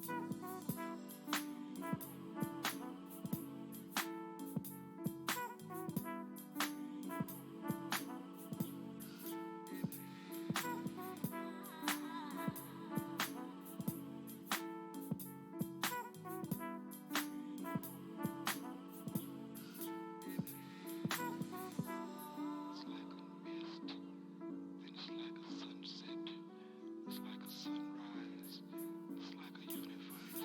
It's like a sunrise. It's like a unified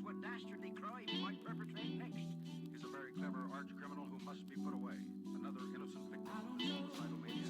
what dastardly crime he might perpetrate next. He's a very clever arch criminal who must be put away. Another innocent victim of his suicidal maniac.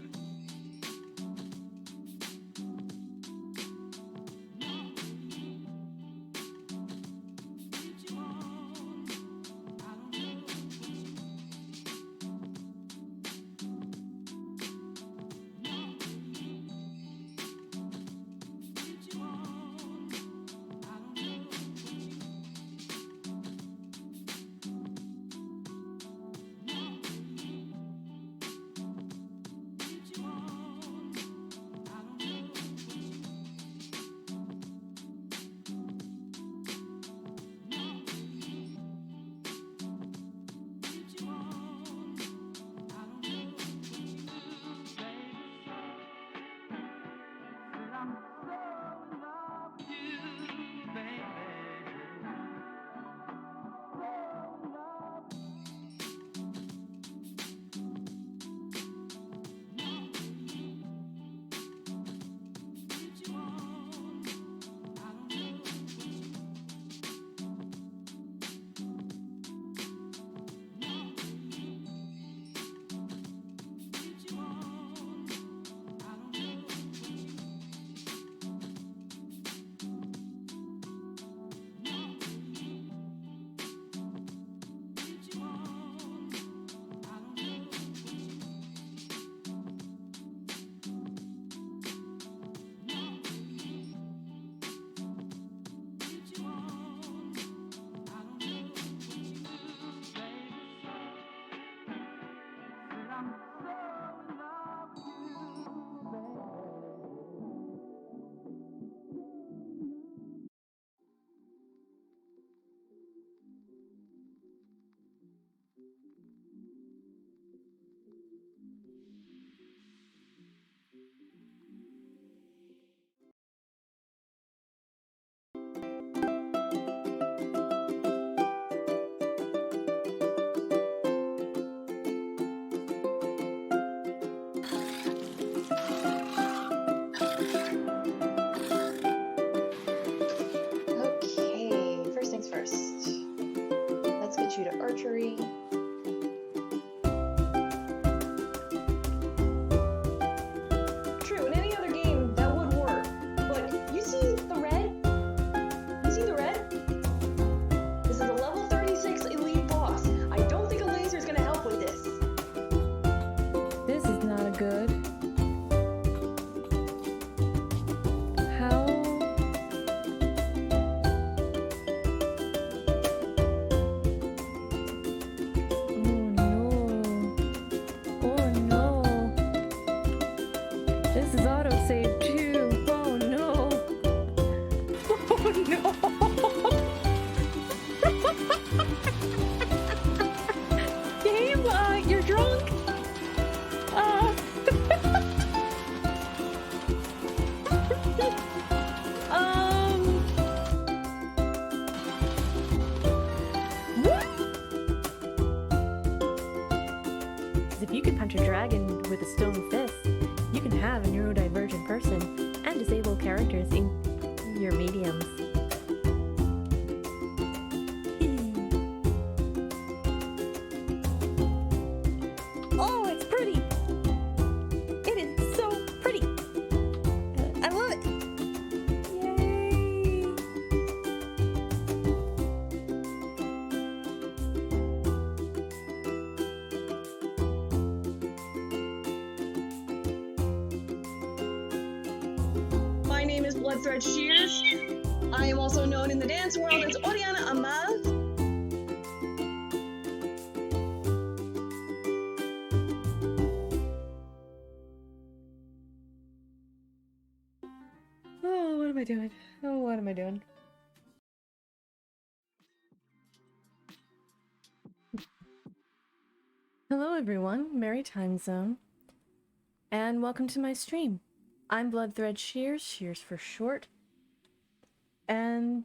Archery. True, in any other game that would work, but you see the red? You see the red? This is a level 36 elite boss. I don't think a laser is going to help with this. This is not good. How? You're drunk. If you can punch a dragon with a stone fist, you can have a neurodivergent person and disable characters in your mediums. My name is Bloodthreadshears. I am also known in the dance world as Oriana Amaz. Oh, what am I doing? Oh, what am I doing? Hello everyone, Merry Time Zone, and welcome to my stream. I'm Bloodthreadshears, Shears for short, and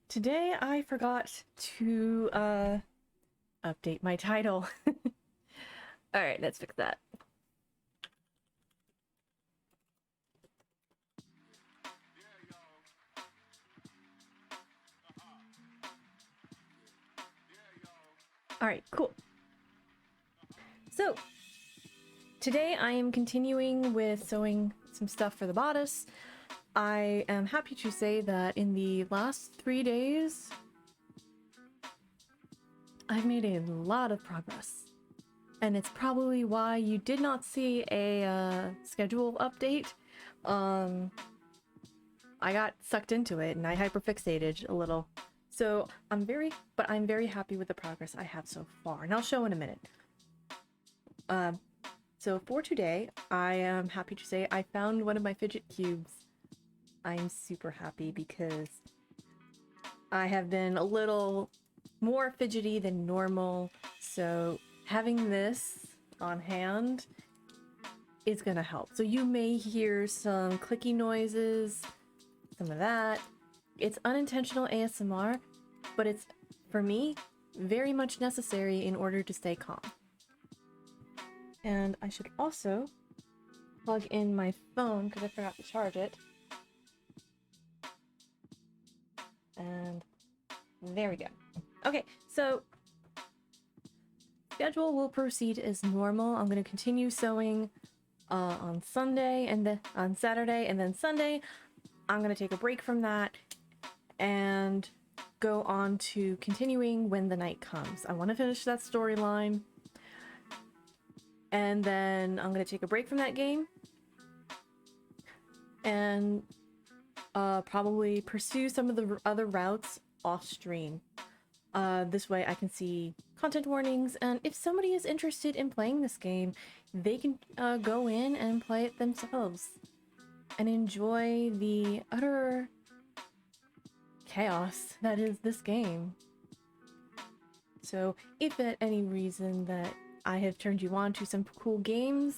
today I forgot to update my title. Alright, let's fix that. Alright, cool. So, today I am continuing with sewing some stuff for the bodice. I am happy to say that in the last 3 days, I've made a lot of progress. And it's probably why you did not see a schedule update. I got sucked into it and I hyperfixated a little. So I'm very happy with the progress I have so far, and I'll show in a minute. So for today, I am happy to say I found one of my fidget cubes. I'm super happy because I have been a little more fidgety than normal, so having this on hand is gonna help. So you may hear some clicky noises, some of that. It's unintentional ASMR, but it's, for me, very much necessary in order to stay calm. And I should also plug in my phone because I forgot to charge it. And there we go. Okay, so schedule will proceed as normal. I'm going to continue sewing on Sunday and then on Saturday, and then Sunday I'm going to take a break from that and go on to continuing when the night comes. I want to finish that storyline, and then I'm going to take a break from that game and probably pursue some of the other routes off stream. This way I can see content warnings, and if somebody is interested in playing this game, they can go in and play it themselves and enjoy the utter chaos that is this game. So if at any reason that I have turned you on to some cool games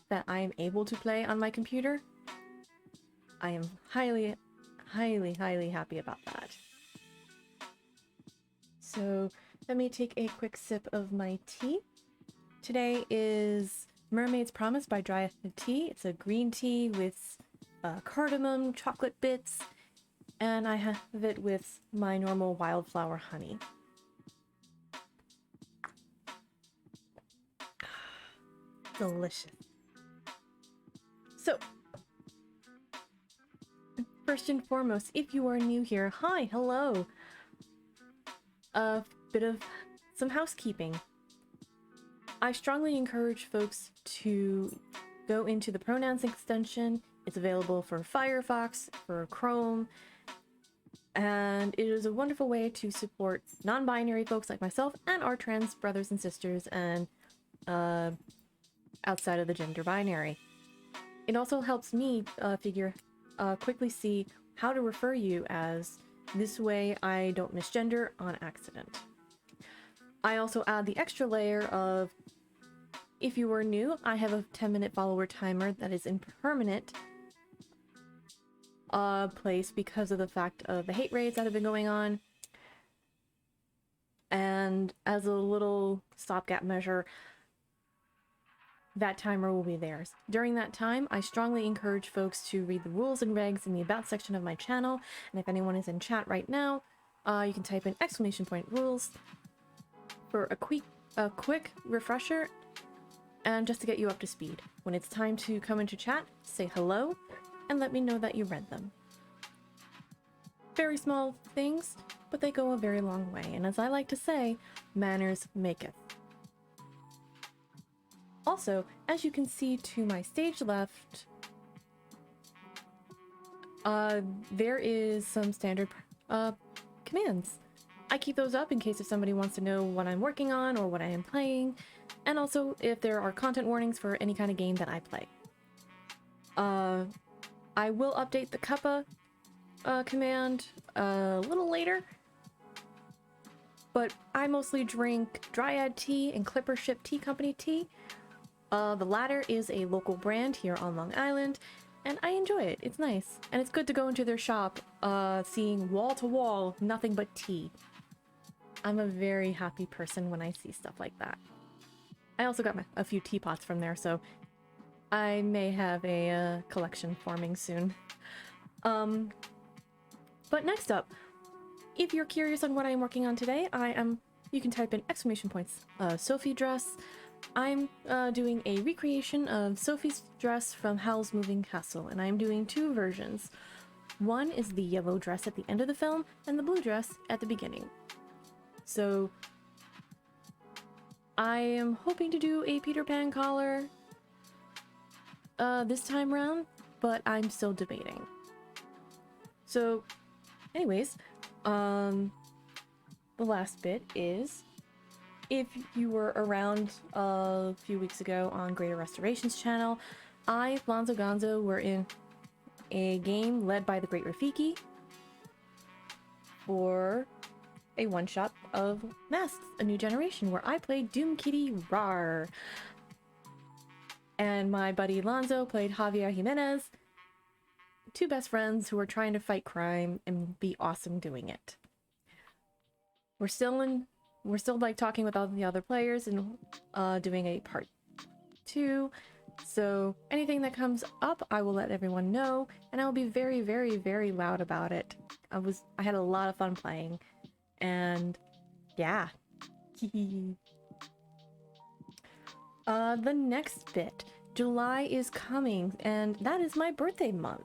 that I am able to play on my computer, I am highly, highly, highly happy about that. So let me take a quick sip of my tea. Today is Mermaid's Promise by Dryad Tea. It's a green tea with cardamom, chocolate bits, and I have it with my normal wildflower honey. Delicious. So, first and foremost, if you are new here, hi, hello. A bit of some housekeeping. I strongly encourage folks to go into the Pronouns extension. It's available for Firefox, for Chrome, and it is a wonderful way to support non-binary folks like myself and our trans brothers and sisters and outside of the gender binary. It also helps me quickly see how to refer you as. This way I don't misgender on accident. I also add the extra layer of, if you are new, I have a 10-minute follower timer that is in permanent place because of the fact of the hate raids that have been going on. And as a little stopgap measure, that timer will be theirs. During that time, I strongly encourage folks to read the rules and regs in the About section of my channel, and if anyone is in chat right now, you can type in !rules for a quick refresher and just to get you up to speed. When it's time to come into chat, say hello and let me know that you read them. Very small things, but they go a very long way, and as I like to say, manners maketh. Also, as you can see to my stage left, there is some standard commands. I keep those up in case if somebody wants to know what I'm working on or what I am playing, and also if there are content warnings for any kind of game that I play. I will update the cuppa command a little later, but I mostly drink Dryad tea and Clipper Ship Tea Company tea. The latter is a local brand here on Long Island, and I enjoy it. It's nice, and it's good to go into their shop seeing wall to wall nothing but tea. I'm a very happy person when I see stuff like that. I also got a few teapots from there, so I may have a collection forming soon. But next up, if you're curious on what I'm working on today, I am you can type in exclamation points Sophie dress. I'm doing a recreation of Sophie's dress from Howl's Moving Castle, and I'm doing two versions. One is the yellow dress at the end of the film, and the blue dress at the beginning. So I am hoping to do a Peter Pan collar this time round, but I'm still debating. So anyways, the last bit is, if you were around a few weeks ago on Greater Restoration's channel, Lonzo Gonzo, were in a game led by the Great Rafiki for a one-shot of Masks, A New Generation, where I played Doom Kitty Rar. And my buddy Lonzo played Javier Jimenez, two best friends who are trying to fight crime and be awesome doing it. We're still like talking with all the other players and doing a part 2. So anything that comes up, I will let everyone know, and I will be very, very, very loud about it. I had a lot of fun playing, and yeah. The next bit, July is coming, and that is my birthday month,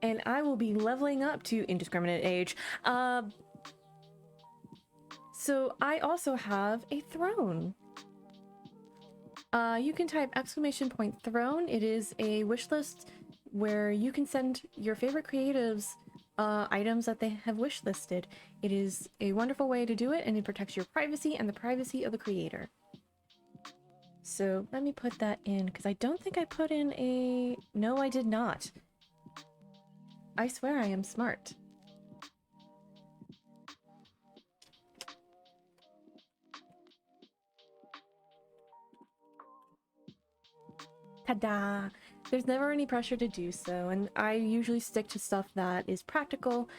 and I will be leveling up to indiscriminate age. So I also have a throne. You can type exclamation point throne. It is a wish list where you can send your favorite creatives items that they have wish listed. It is a wonderful way to do it, and it protects your privacy and the privacy of the creator. So let me put that in, because I don't think I put in a... No, I did not. I swear I am smart. Ta-da! There's never any pressure to do so, and I usually stick to stuff that is practical,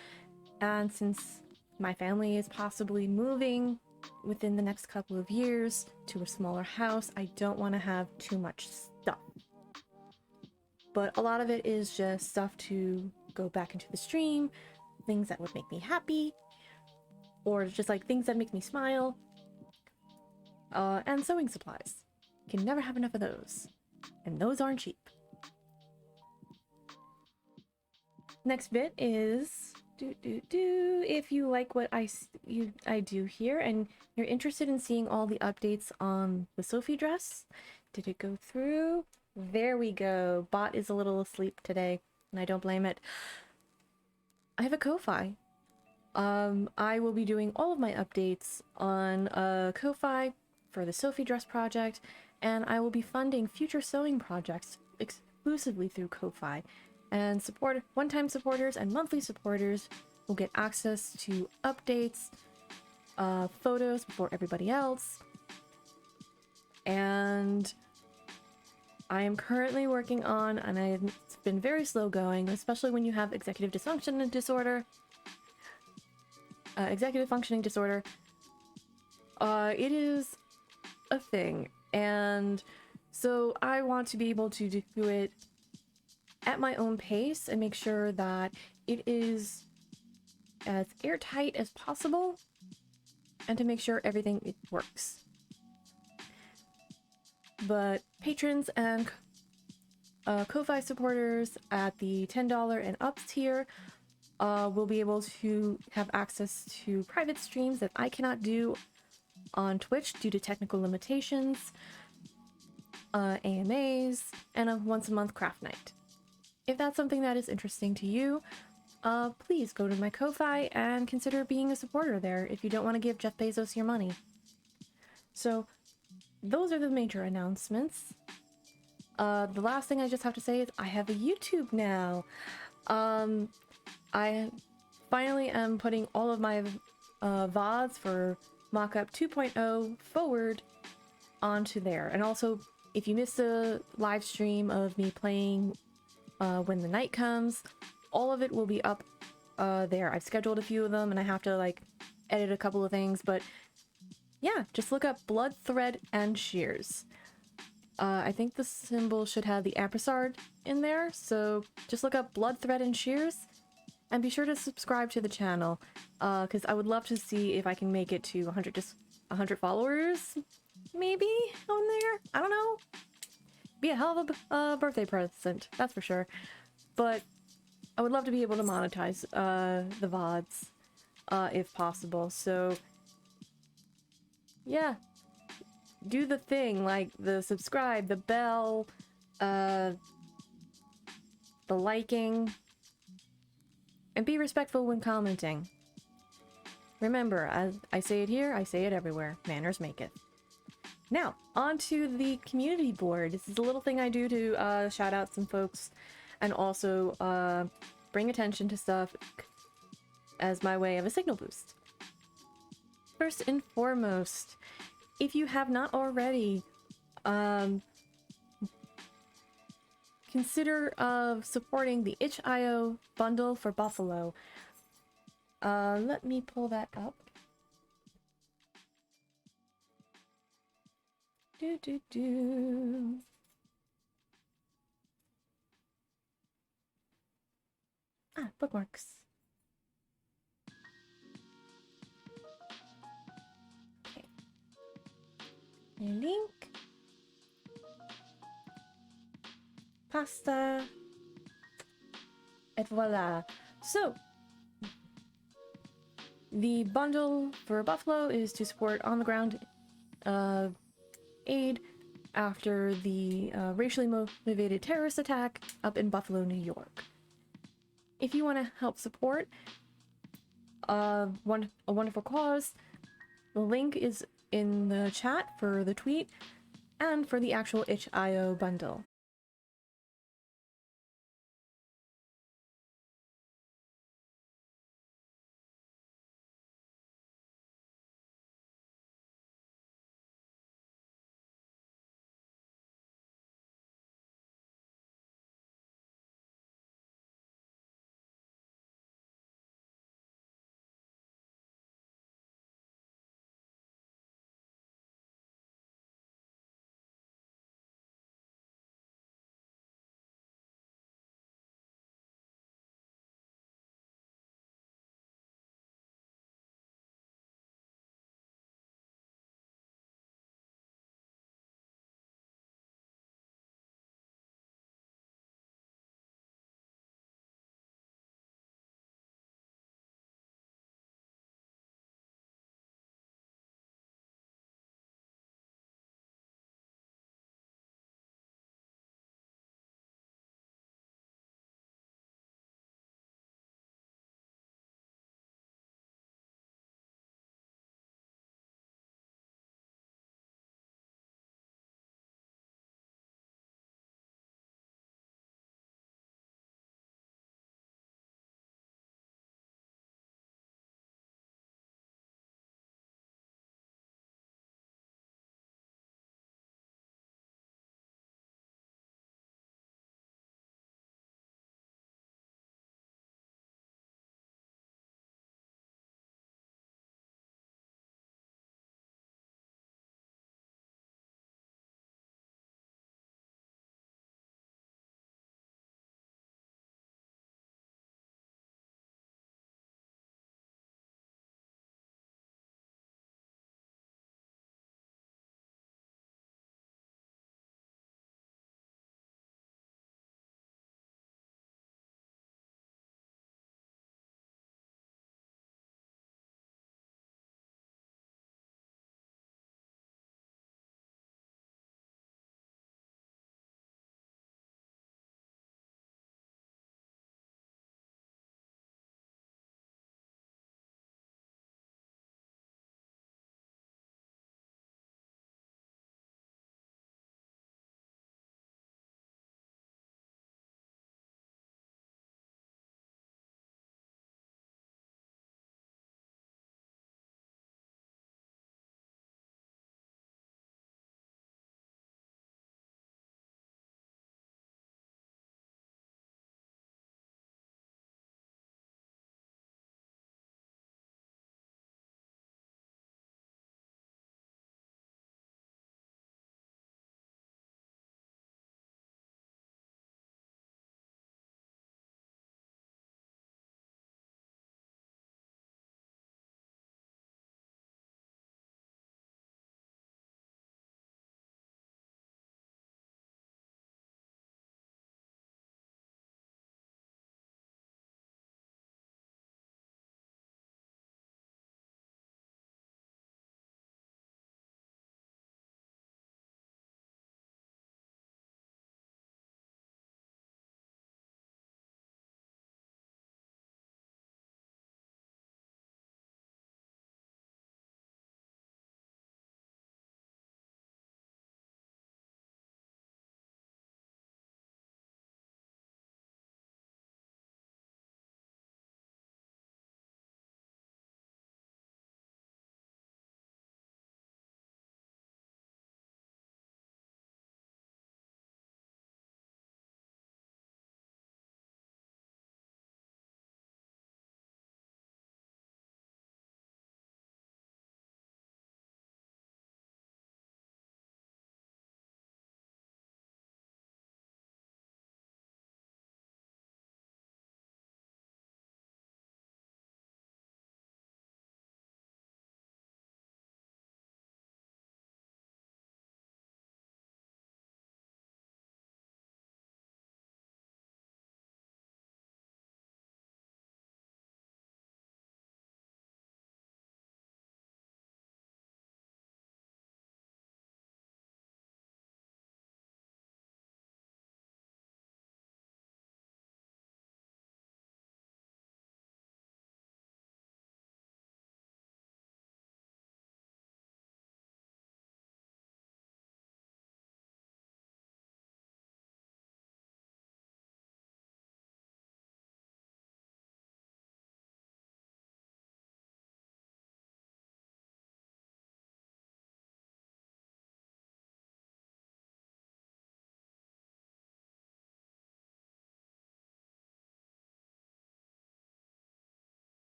and since my family is possibly moving within the next couple of years to a smaller house, I don't want to have too much stuff. But a lot of it is just stuff to go back into the stream, things that would make me happy, or just like things that make me smile, and sewing supplies. You can never have enough of those. And those aren't cheap. Next bit is if you like what I do here and you're interested in seeing all the updates on the Sophie dress. Did it go through? There we go. Bot is a little asleep today, and I don't blame it. I have a Kofi. I will be doing all of my updates on Kofi for the Sophie dress project, and I will be funding future sewing projects exclusively through Kofi. And one-time supporters and monthly supporters will get access to updates, photos before everybody else. And I am currently working on, and it's been very slow going, especially when you have executive functioning disorder. It is a thing, and so I want to be able to do it at my own pace and make sure that it is as airtight as possible, and to make sure everything works. But patrons and Ko-Fi supporters at the $10 and up tier will be able to have access to private streams that I cannot do on Twitch due to technical limitations, AMAs, and a once-a-month craft night. If that's something that is interesting to you, please go to my Ko-Fi and consider being a supporter there if you don't want to give Jeff Bezos your money. So those are the major announcements. The last thing I just have to say is I have a YouTube now. I finally am putting all of my VODs for Mockup 2.0 forward onto there. And also, if you missed a live stream of me playing When the Night Comes, all of it will be up there. I've scheduled a few of them, and I have to like edit a couple of things, but yeah, just look up Bloodthreadshears. I think the symbol should have the ampersand in there, so just look up Bloodthreadshears, And be sure to subscribe to the channel, because I would love to see if I can make it to 100 followers, maybe, on there? I don't know. Be a hell of a birthday present, that's for sure. But I would love to be able to monetize the VODs, if possible. So, yeah. Do the thing, like the subscribe, the bell, the liking, and be respectful when commenting. Remember, as I say it here, I say it everywhere. Manners maketh. Now, on to the community board. This is a little thing I do to shout out some folks and also bring attention to stuff as my way of a signal boost. First and foremost, if you have not already, consider supporting the itch.io bundle for Buffalo. Let me pull that up. Ah, bookmarks. Okay. Link. Pasta. Et voila. So, the bundle for Buffalo is to support on-the-ground aid after the racially motivated terrorist attack up in Buffalo, New York. If you want to help support a wonderful cause, the link is in the chat for the tweet and for the actual itch.io bundle.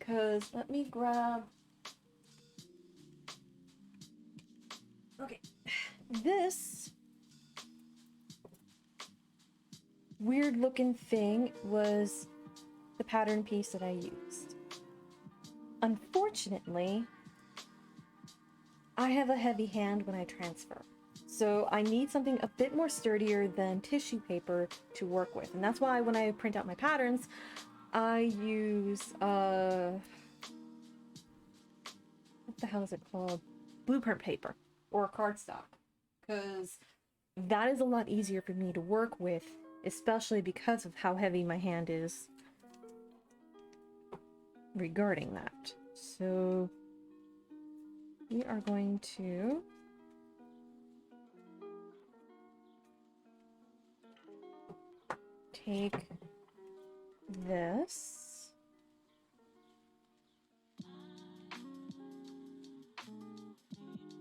because let me grab. Okay, this weird looking thing was the pattern piece that I used. Unfortunately, I have a heavy hand when I transfer, so I need something a bit more sturdier than tissue paper to work with, and that's why when I print out my patterns, I use what the hell is it called? Blueprint paper or cardstock, because that is a lot easier for me to work with, especially because of how heavy my hand is regarding that. So we are going to take this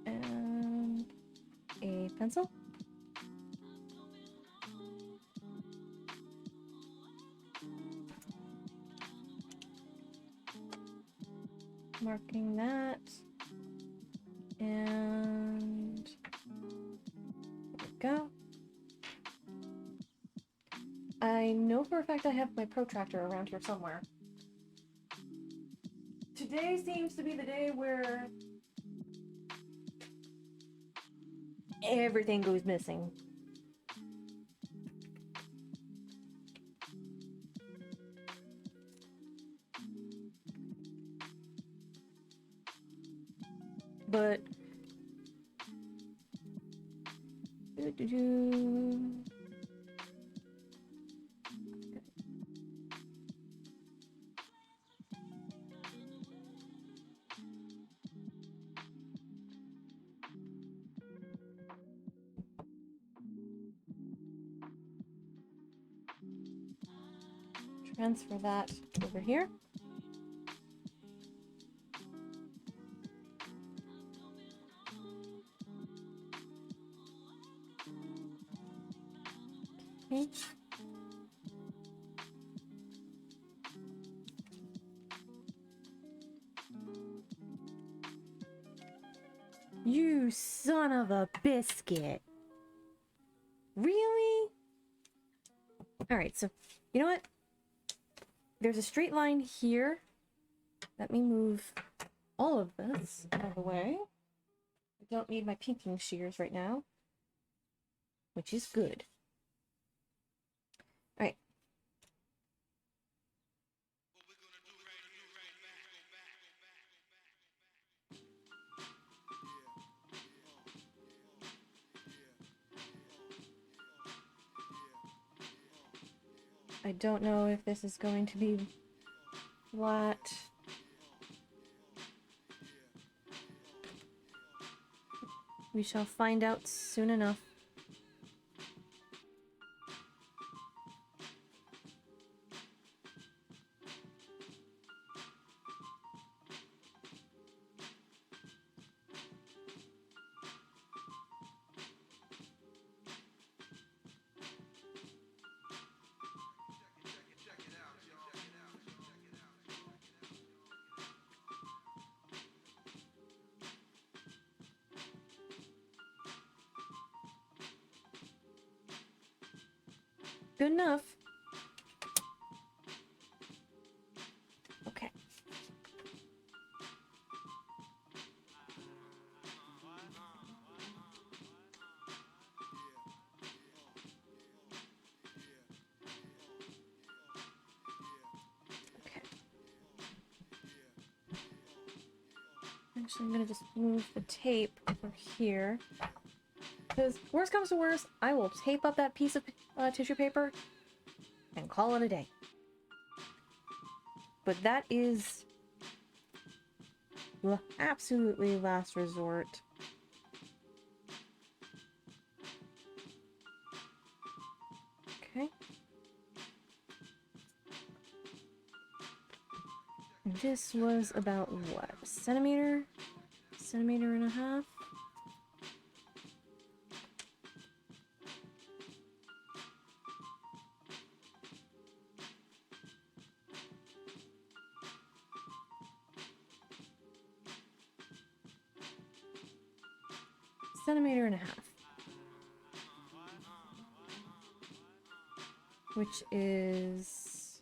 and a pencil. Marking that. And there we go. I know for a fact I have my protractor around here somewhere. Today seems to be the day where everything goes missing. But transfer that over here. Okay. You son of a biscuit. Really? Alright, so you know what? There's a straight line here. Let me move all of this out of the way. I don't need my pinking shears right now, which is good. Alright. I don't know if this is going to be flat. We shall find out soon enough. Good enough. Okay. Okay. Actually, I'm gonna just move the tape over here. Because worst comes to worst, I will tape up that piece of tissue paper and call it a day. But that is absolutely last resort. Okay. This was about what? A centimeter? Centimeter and a half? centimeter and a half. Which is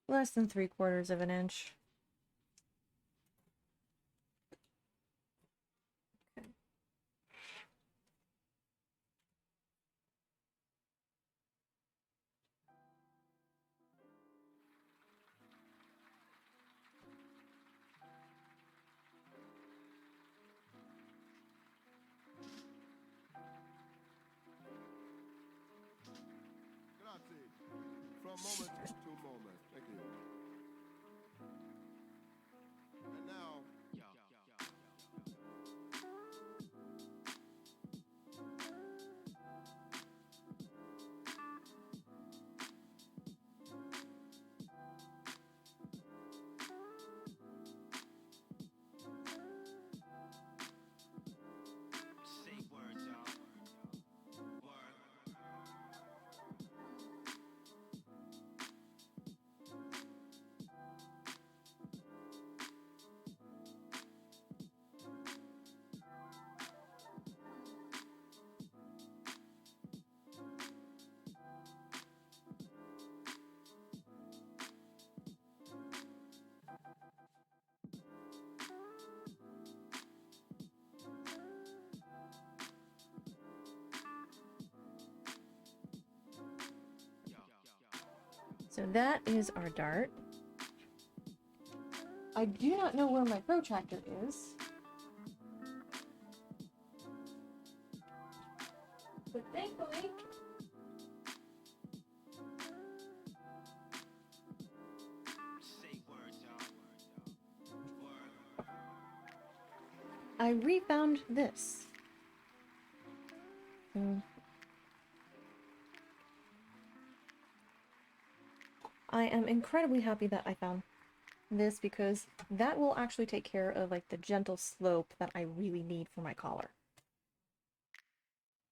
less than 3/4 of an inch. Okay. From moment to moment. Thank you. And now, say words, y'all. Word. So that is our dart. I do not know where my protractor is. But thankfully, Say words, y'all. Word. I refound this. I am incredibly happy that I found this because that will actually take care of like the gentle slope that I really need for my collar.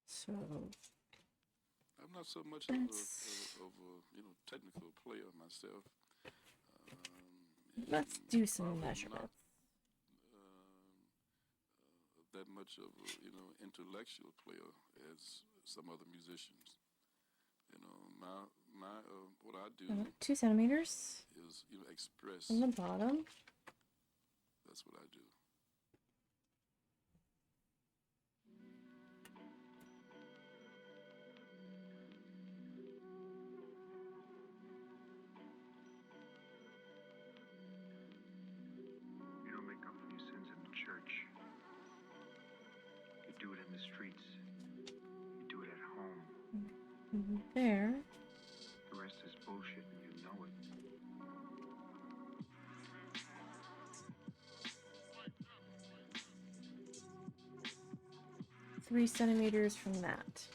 So I'm not so much of a technical player myself. let's do some Probably measurements. Not that much of a intellectual player as some other musicians. What I do 2 centimeters is express. on the bottom. That's what I do. You don't make up for your sins in the church. You do it in the streets. You do it at home. There. The rest is bullshit and you know it. 3 centimeters from that.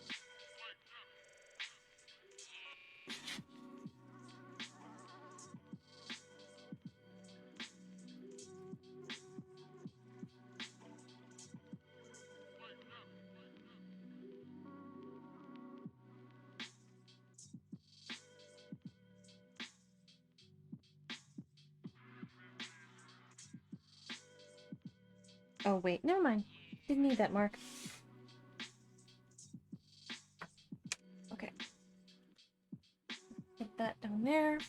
Oh wait, never mind. Didn't need that mark. Okay. Put that down there.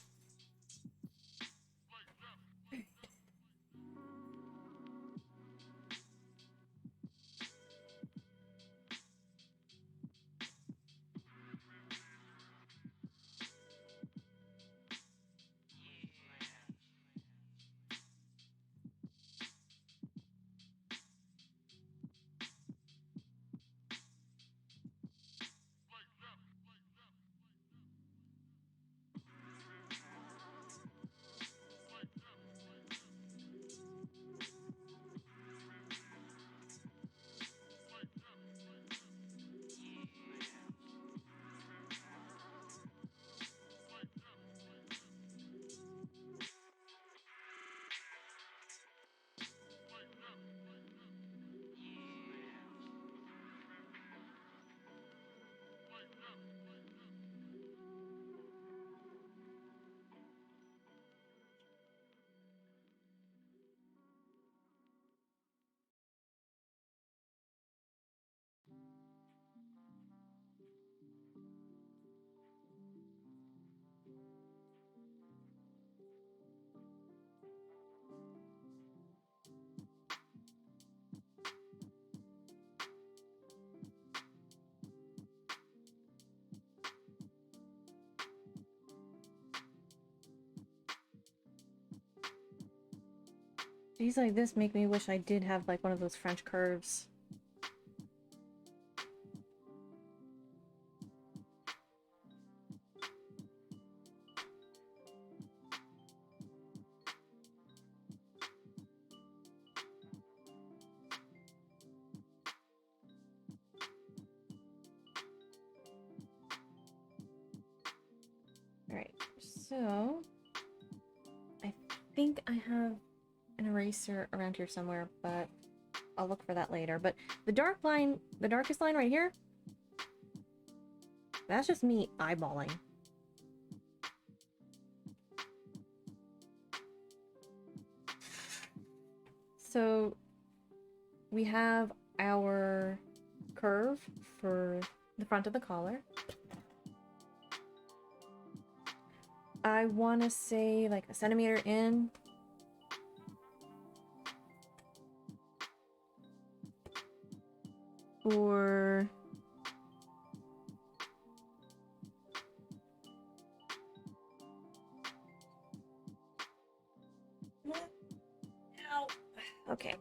These like this make me wish I did have like one of those French curves. Alright, so I think I have an eraser around here somewhere, but I'll look for that later. But the dark line, the darkest line right here, that's just me eyeballing. So we have our curve for the front of the collar. I want to say like a centimeter in. Or okay.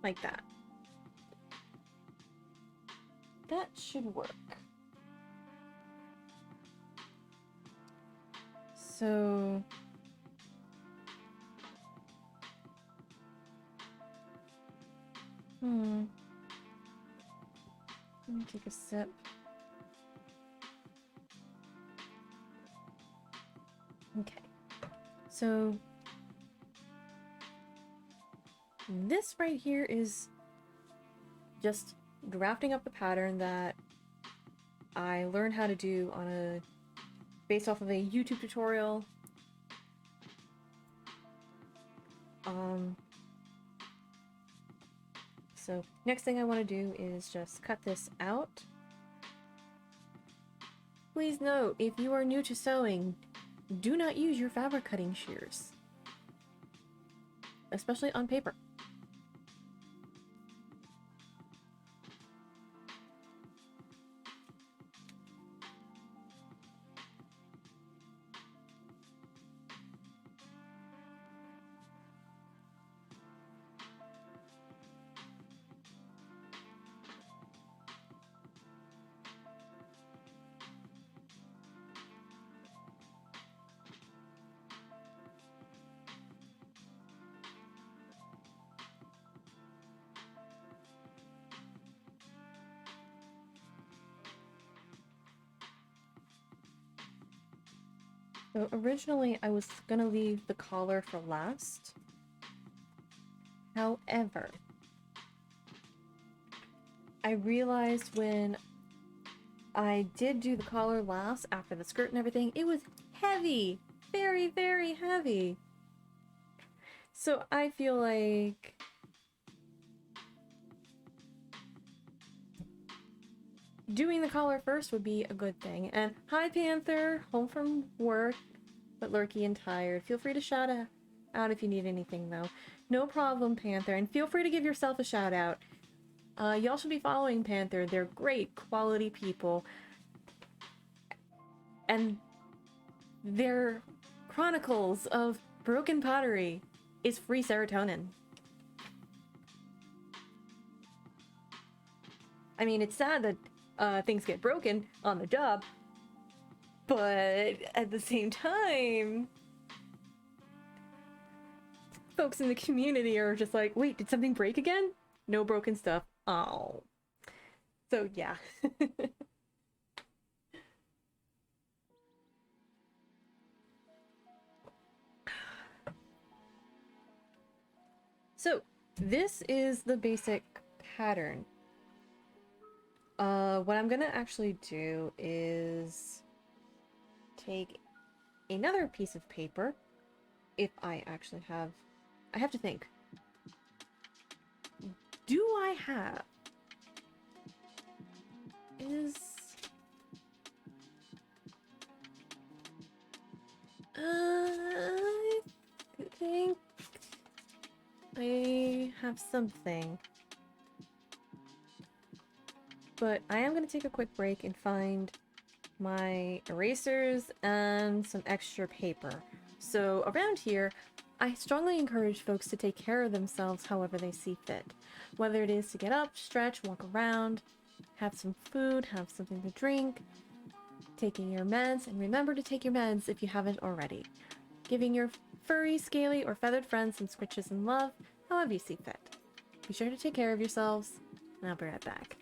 Like that. That should work. So let me take a sip. Okay. So this right here is just drafting up the pattern that I learned how to do on a based off of a YouTube tutorial. So next thing I want to do is just cut this out. Please note, if you are new to sewing, do not use your fabric cutting shears, especially on paper. So originally I was gonna leave the collar for last. However, I realized when I did do the collar last after the skirt and everything, it was heavy, very, very heavy. So I feel like doing the collar first would be a good thing. And hi Panther, home from work, but lurky and tired. Feel free to shout out if you need anything though. No problem, Panther, and feel free to give yourself a shout out. Y'all should be following Panther. They're great quality people. And their chronicles of broken pottery is free serotonin. I mean, it's sad that things get broken on the job, but at the same time, folks in the community are just like, wait, did something break again? No broken stuff. Oh. So, yeah. So, this is the basic pattern. What I'm gonna actually do is take another piece of paper, if I actually have... I have to think. Do I have... I think I have something. But I am going to take a quick break and find my erasers and some extra paper. So around here, I strongly encourage folks to take care of themselves however they see fit. Whether it is to get up, stretch, walk around, have some food, have something to drink, taking your meds, and remember to take your meds if you haven't already. Giving your furry, scaly, or feathered friends some scritches and love, however you see fit. Be sure to take care of yourselves, and I'll be right back.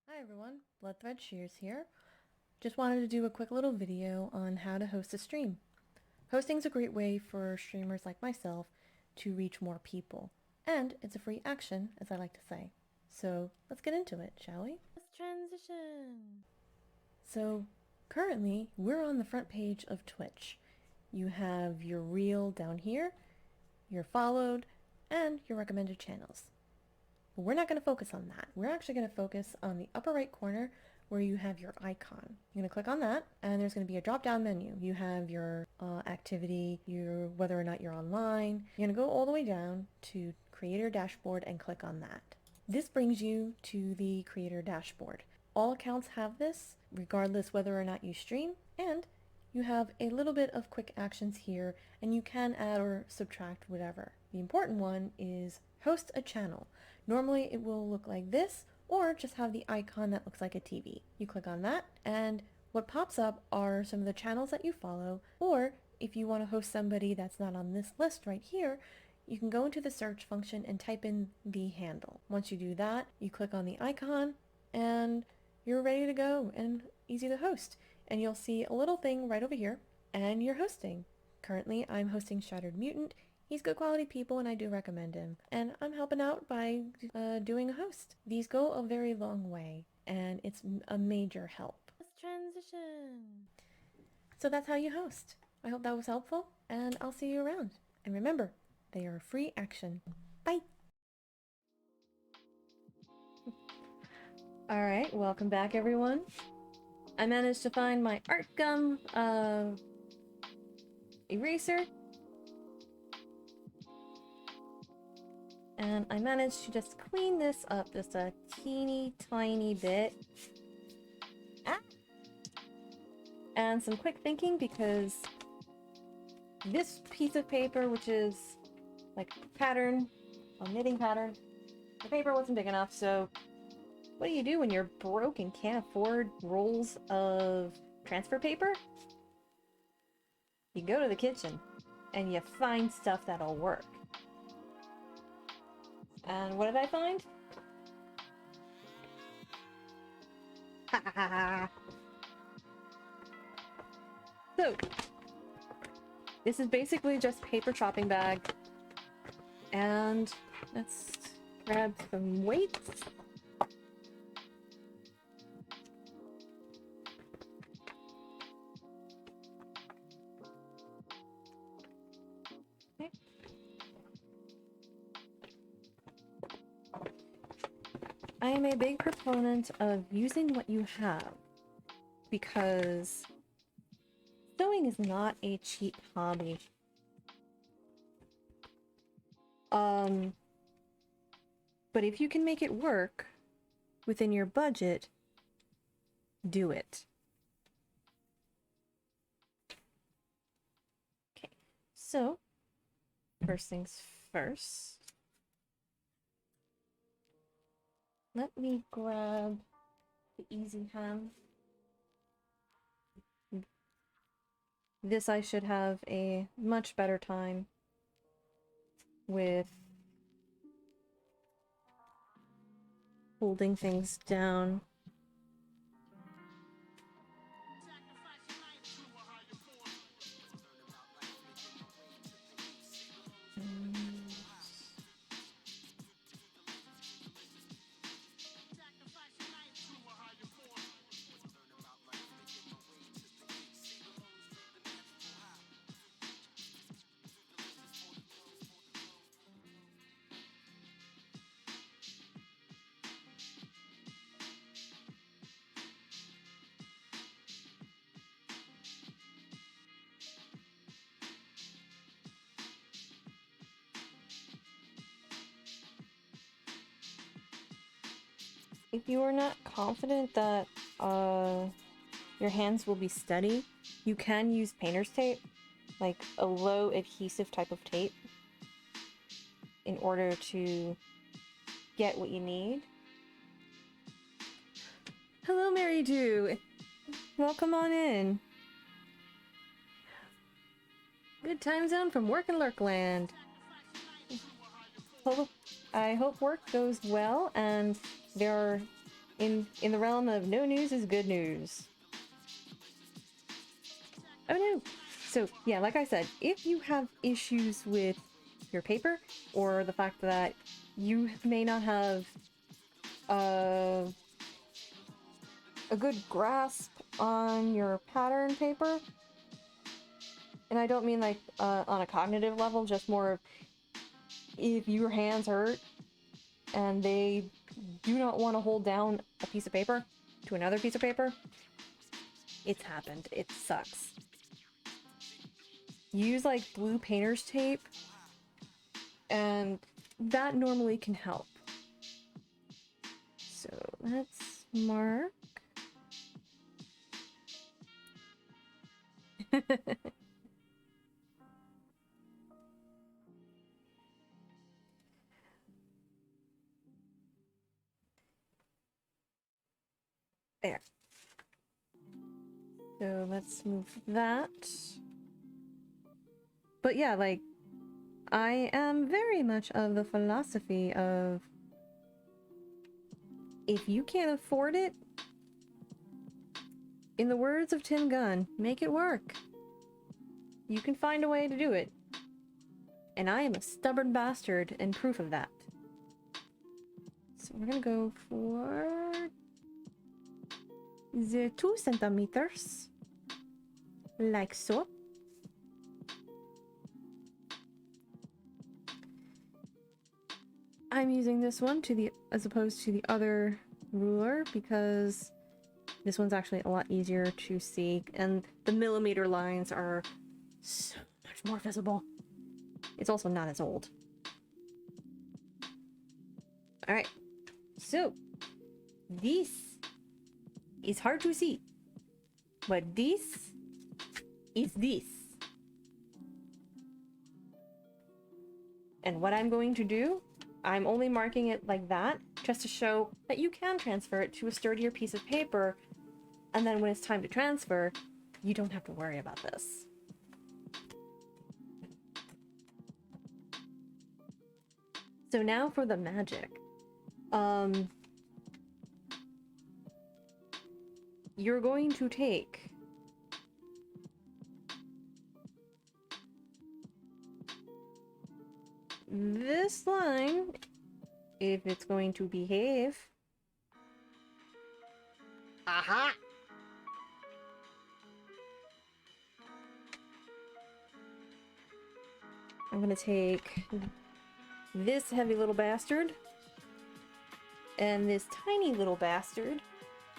Hi everyone, Bloodthreadshears here. Just wanted to do a quick little video on how to host a stream. Hosting is a great way for streamers like myself to reach more people, and it's a free action, as I like to say. So let's get into it, shall we? Let's transition! So currently, we're on the front page of Twitch. You have your reel down here, your followed, and your recommended channels. But we're not going to focus on that. We're actually going to focus on the upper right corner where you have your icon. You're going to click on that, and there's going to be a drop-down menu. You have your activity, your whether or not you're online. You're going to go all the way down to Creator Dashboard and click on that. This brings you to the Creator Dashboard. All accounts have this, regardless whether or not you stream, and you have a little bit of quick actions here, and you can add or subtract whatever. The important one is host a channel. Normally it will look like this, or just have the icon that looks like a TV. You click on that, and what pops up are some of the channels that you follow, or if you want to host somebody that's not on this list right here, you can go into the search function and type in the handle. Once you do that, you click on the icon, and you're ready to go and easy to host. And you'll see a little thing right over here and you're hosting. Currently, I'm hosting Shattered Mutant. He's good quality people and I do recommend him. And I'm helping out by doing a host. These go a very long way and it's a major help. Let's transition. So that's how you host. I hope that was helpful and I'll see you around. And remember, they are a free action. Bye! Alright, welcome back everyone. I managed to find my art gum eraser. And I managed to just clean this up just a teeny tiny bit. Ah! And some quick thinking because this piece of paper, which is like pattern, a knitting pattern, the paper wasn't big enough, so what do you do when you're broke and can't afford rolls of transfer paper? You go to the kitchen and you find stuff that'll work. And what did I find? Ha ha ha! So, this is basically just paper chopping bag. And let's grab some weights. Okay. I am a big proponent of using what you have because sewing is not a cheap hobby. But if you can make it work within your budget, do it. Okay, so first things first. Let me grab the easy hem. This I should have a much better time with holding things down. If you are not confident that your hands will be steady, you can use painter's tape, like a low adhesive type of tape, in order to get what you need. Hello, Mary Dew! Welcome on in. Good time zone from work in Lurkland. I hope work goes well and they're in the realm of no news is good news. Oh no! So yeah, like I said, if you have issues with your paper or the fact that you may not have a good grasp on your pattern paper, and I don't mean like on a cognitive level, just more of if your hands hurt and they do not want to hold down a piece of paper to another piece of paper, it's happened. It sucks. Use like blue painter's tape and that normally can help. So let's mark. There. So let's move that. But yeah, like, I am very much of the philosophy of if you can't afford it, in the words of Tim Gunn, make it work. you can find a way to do it. And I am a stubborn bastard and proof of that. So we're gonna go for the 2 centimeters, like so. I'm using this one as opposed to the other ruler because this one's actually a lot easier to see, and the millimeter lines are so much more visible. It's also not as old. Alright, so this is hard to see, but this is this. And what I'm going to do, I'm only marking it like that just to show that you can transfer it to a sturdier piece of paper, and then when it's time to transfer, you don't have to worry about this. So now for the magic. You're going to take this line, if it's going to behave. Aha! I'm gonna take this heavy little bastard and this tiny little bastard,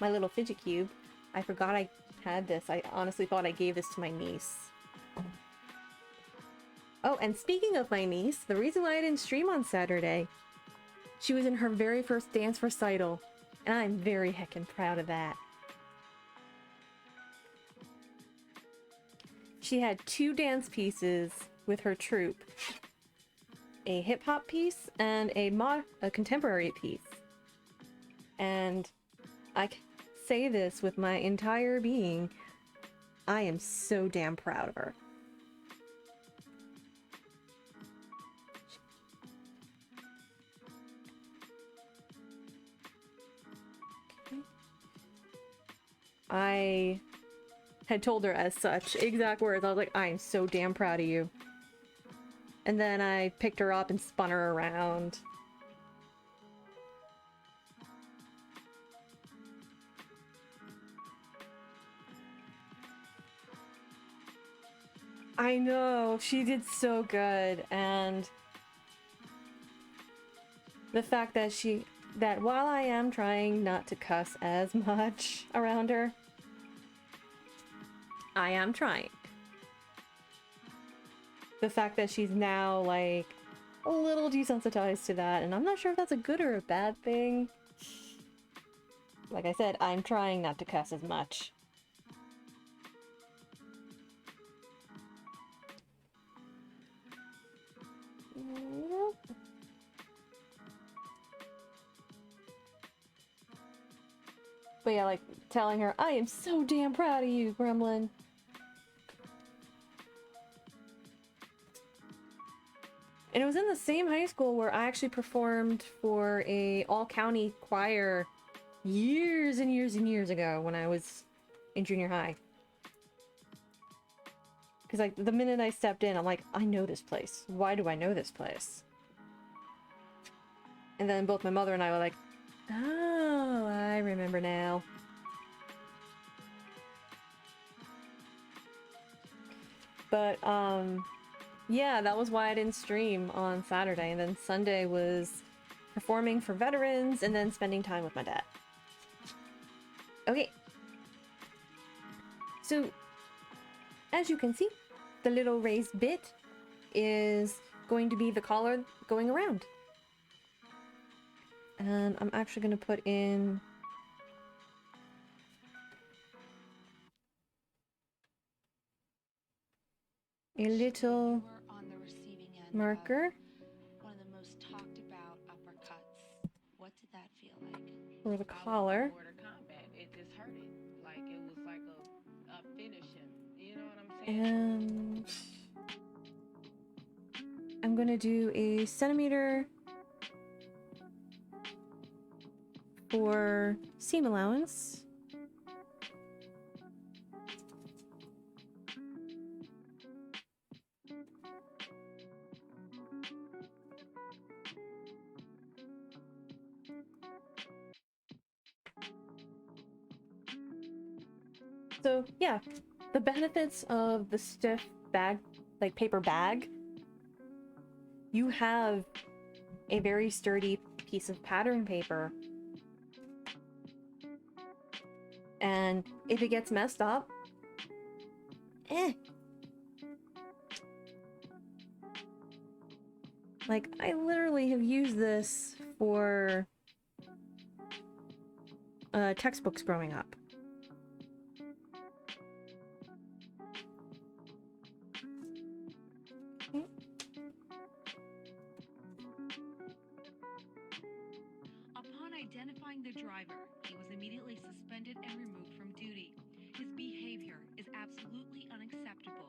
my little fidget cube. I forgot I had this. I honestly thought I gave this to my niece. Oh, and speaking of my niece, the reason why I didn't stream on Saturday, she was in her very first dance recital, and I'm very heckin' proud of that. She had 2 dance pieces with her troupe. A hip-hop piece and a contemporary piece. And I say this with my entire being, I am so damn proud of her. Okay. I had told her as such, exact words. I was like, I am so damn proud of you. And then I picked her up and spun her around. I know, she did so good, and the fact that while I am trying not to cuss as much around her, I am trying. The fact that she's now, like, a little desensitized to that, and I'm not sure if that's a good or a bad thing. Like I said, I'm trying not to cuss as much. But yeah, like, telling her, I am so damn proud of you, Gremlin. And it was in the same high school where I actually performed for a all-county choir years and years and years ago when I was in junior high. Because, like, the minute I stepped in, I'm like, I know this place. Why do I know this place? And then both my mother and I were like, oh, I remember now. But, yeah, that was why I didn't stream on Saturday, and then Sunday was performing for veterans and then spending time with my dad. Okay. So, as you can see, the little raised bit is going to be the collar going around. And I'm actually going to put in a little marker one of the most talked about uppercuts. What did that feel like? for the collar. Border combat. It just hurted. Like it was like a finish him. You know what I'm saying? And I'm going to do a centimeter for seam allowance. So yeah, the benefits of the stiff bag, like paper bag, you have a very sturdy piece of pattern paper. And if it gets messed up, like, I literally have used this for textbooks growing up. Okay. Upon identifying the driver, he was immediately suspended and removed from duty. His behavior is absolutely unacceptable.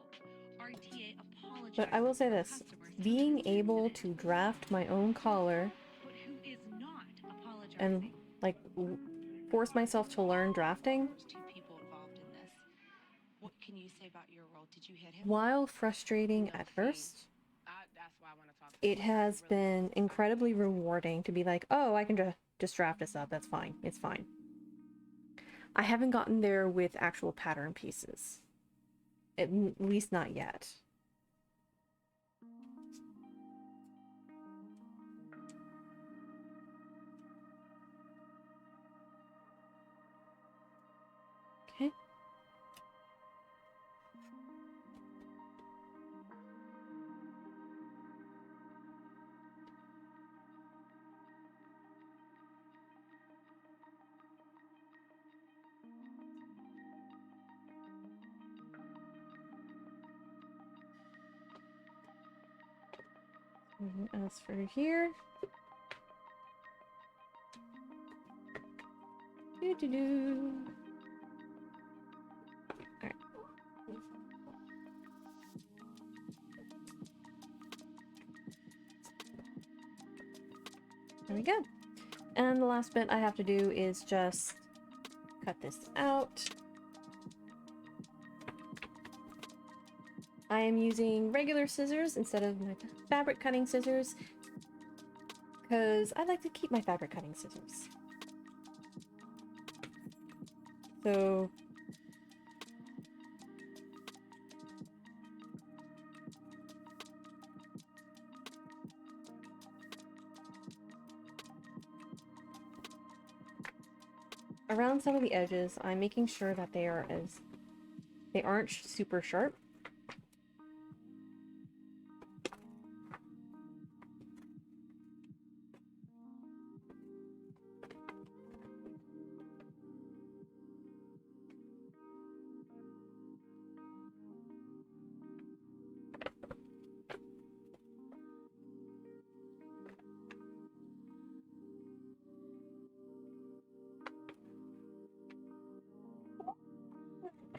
RTA apologizes. But I will say this, being able to draft my own collar But who is not apologizing? and like force myself to learn drafting There's two people involved in this. What can you say about your role? Did you hit him? while frustrating at first, That's why I want to talk. it has been incredibly rewarding to be like, oh, I can just draft this up. That's fine. It's fine. I haven't gotten there with actual pattern pieces. At least not yet. Okay. And as for here, doo-doo-doo. All right. There we go. And the last bit I have to do is just cut this out. I am using regular scissors instead of my fabric cutting scissors because I like to keep my fabric cutting scissors. So around some of the edges, I'm making sure that they aren't super sharp.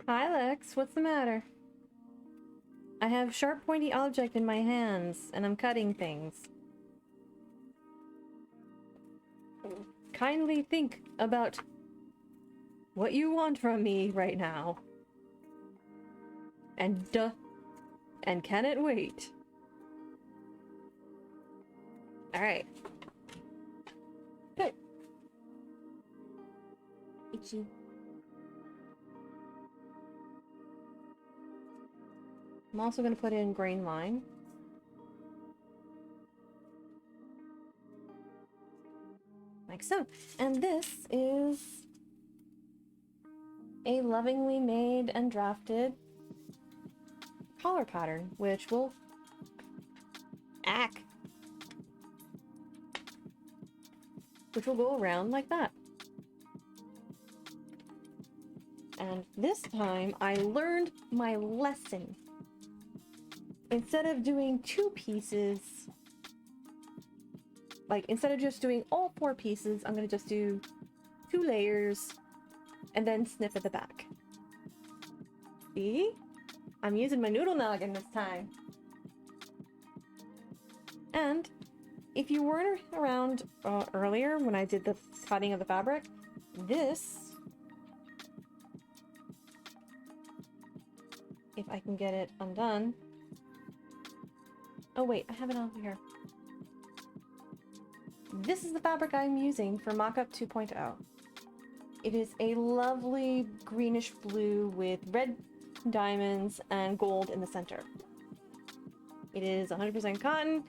Hi, Lex. What's the matter? I have sharp, pointy object in my hands, and I'm cutting things. Kindly think about what you want from me right now. And can it wait? Alright. Good. Itchy. I'm also going to put in grain line. Like so. And this is a lovingly made and drafted collar pattern, which will go around like that. And this time I learned my lesson. Instead of doing two pieces, like instead of just doing all 4 pieces, I'm gonna just do 2 layers and then snip at the back. See? I'm using my noodle noggin this time. And if you weren't around earlier when I did the cutting of the fabric, this, if I can get it undone. Oh wait, I have it over here. This is the fabric I'm using for Mockup 2.0. It is a lovely greenish blue with red diamonds and gold in the center. It is 100% cotton,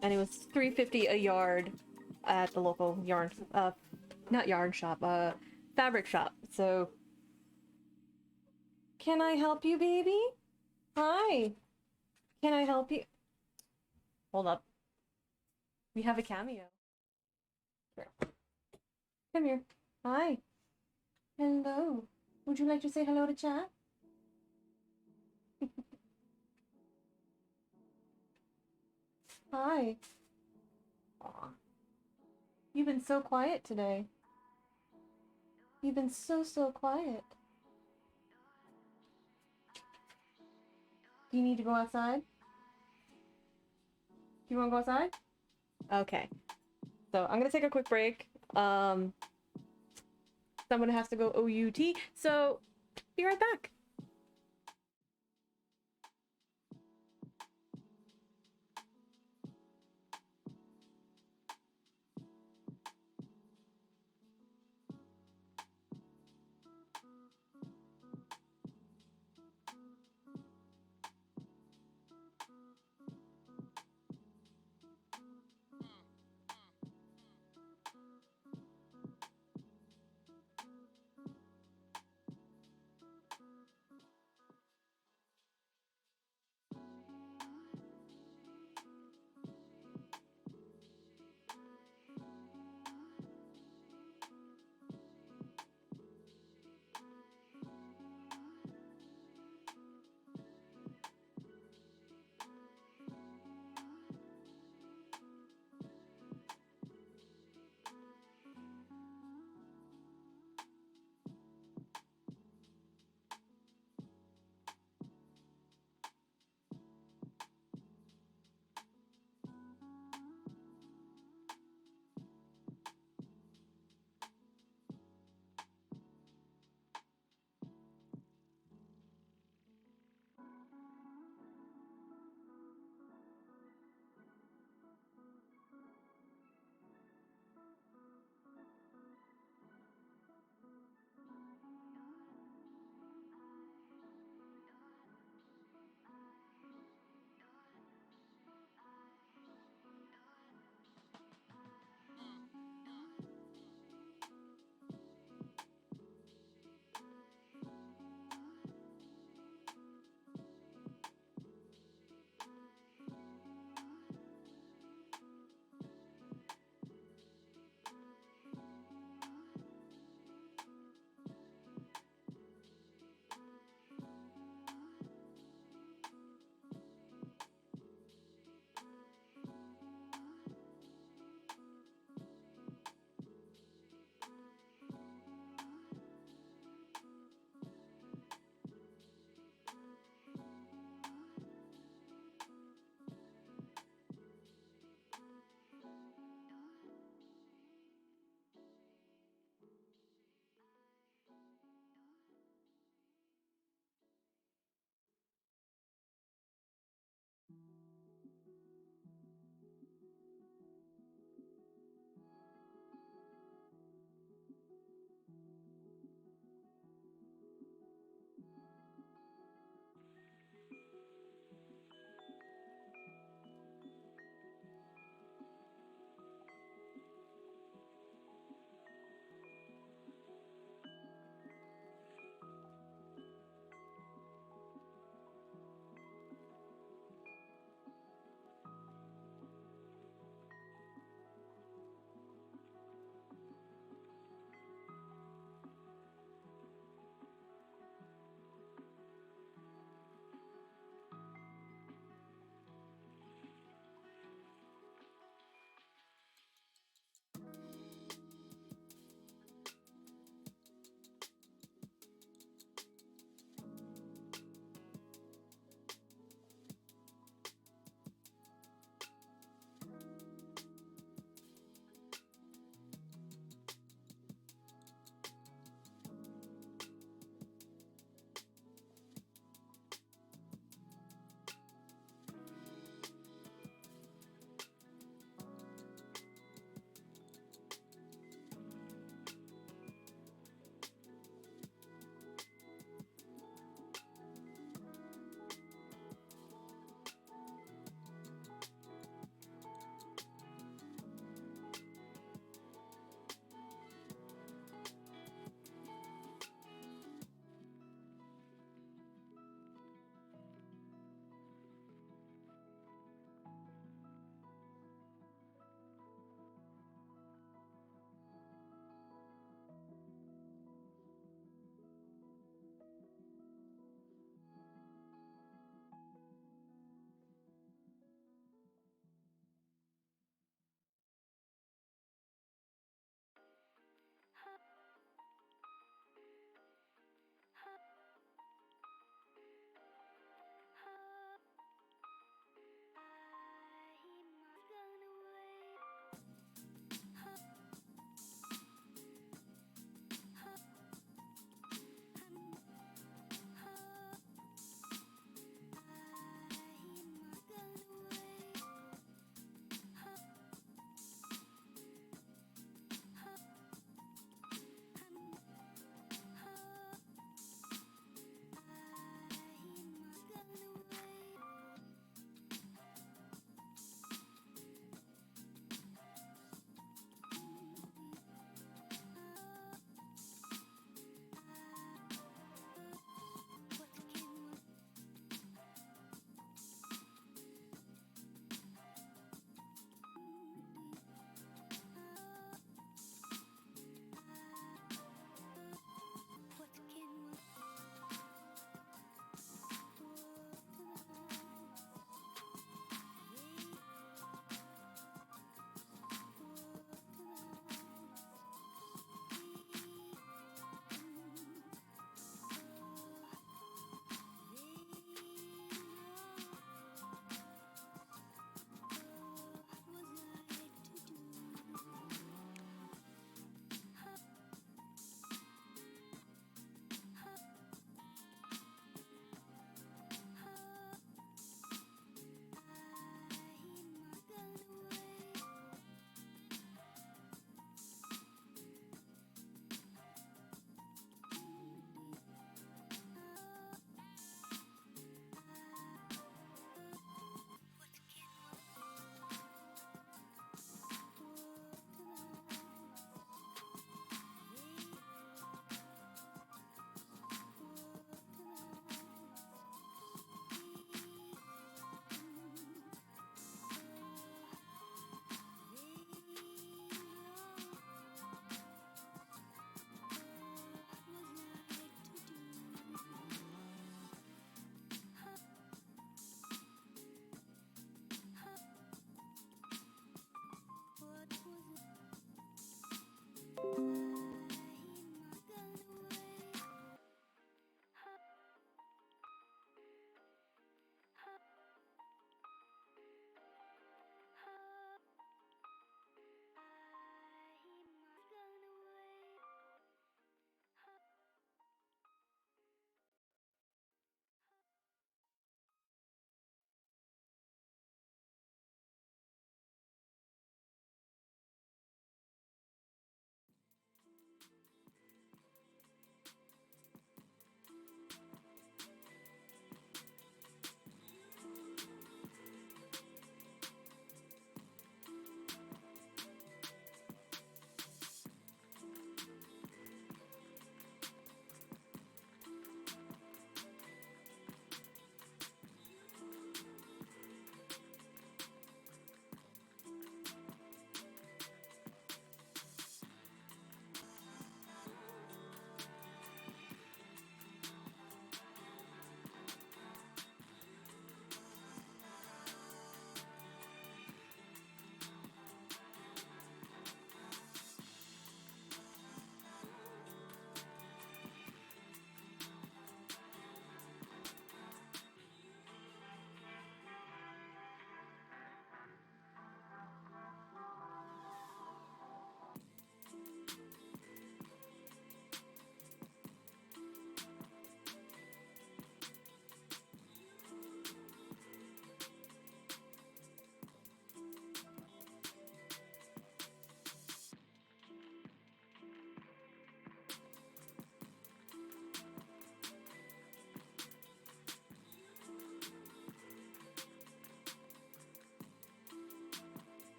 and it was $3.50 a yard at the local yarn, not yarn shop, fabric shop. So, can I help you, baby? Hi. Can I help you? Hold up. We have a cameo. Here. Come here. Hi. Hello. Would you like to say hello to chat? Hi. Aw. You've been so quiet today. You've been so quiet. Do you need to go outside? Do you want to go outside? Okay. So I'm gonna take a quick break. Someone has to go OUT, so be right back.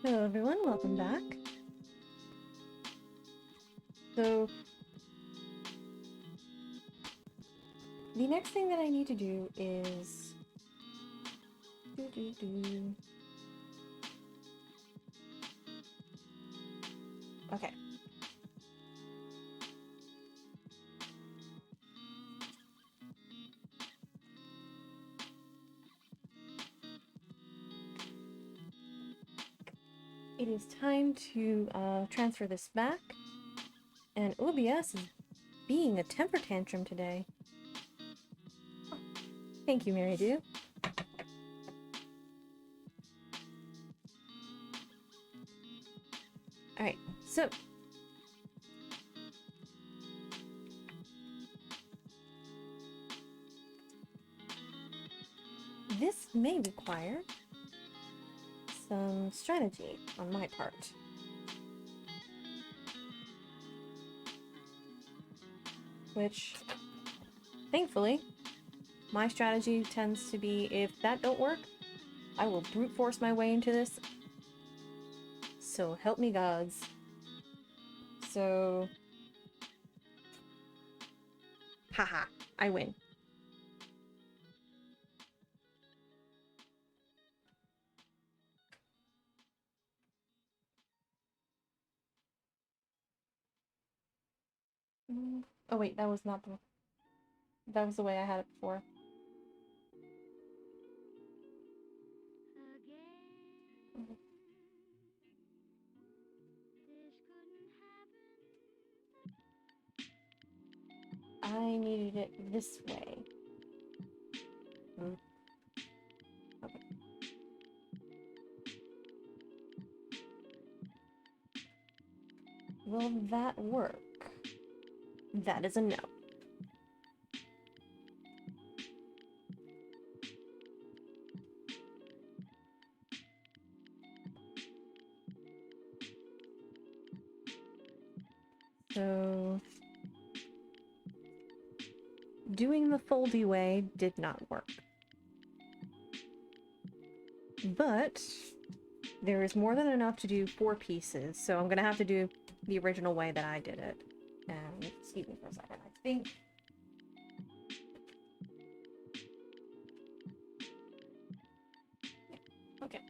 Hello everyone, welcome back. So, the next thing that I need to do is... Okay. It is time to transfer this back, and OBS is being a temper tantrum today. Oh, thank you, Mary Do. Alright, so this may require some strategy on my part. Which, thankfully, my strategy tends to be, if that don't work, I will brute force my way into this. So help me gods. So... haha, I win. Oh wait, that was not the... that was the way I had it before. I needed it this way. Okay. Will that work? That is a no. So... doing the foldy way did not work. But there is more than enough to do 4 pieces, so I'm gonna have to do the original way that I did it. And excuse me for a second, I think... yeah, okay.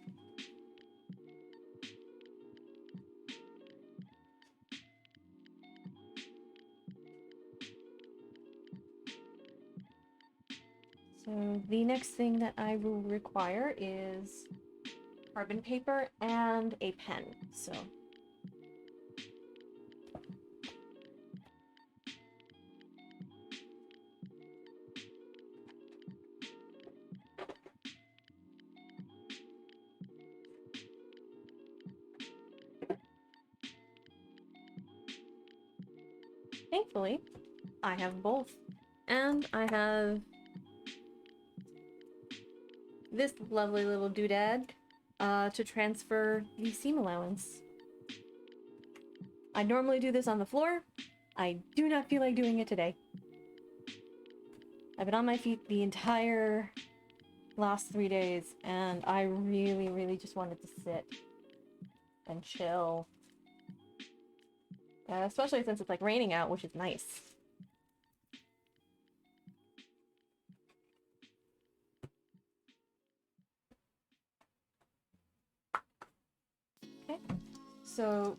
So the next thing that I will require is carbon paper and a pen, so... thankfully, I have both. And I have this lovely little doodad to transfer the seam allowance. I normally do this on the floor. I do not feel like doing it today. I've been on my feet the entire last 3 days, and I really, really just wanted to sit and chill. Especially since it's like raining out, which is nice. Okay, so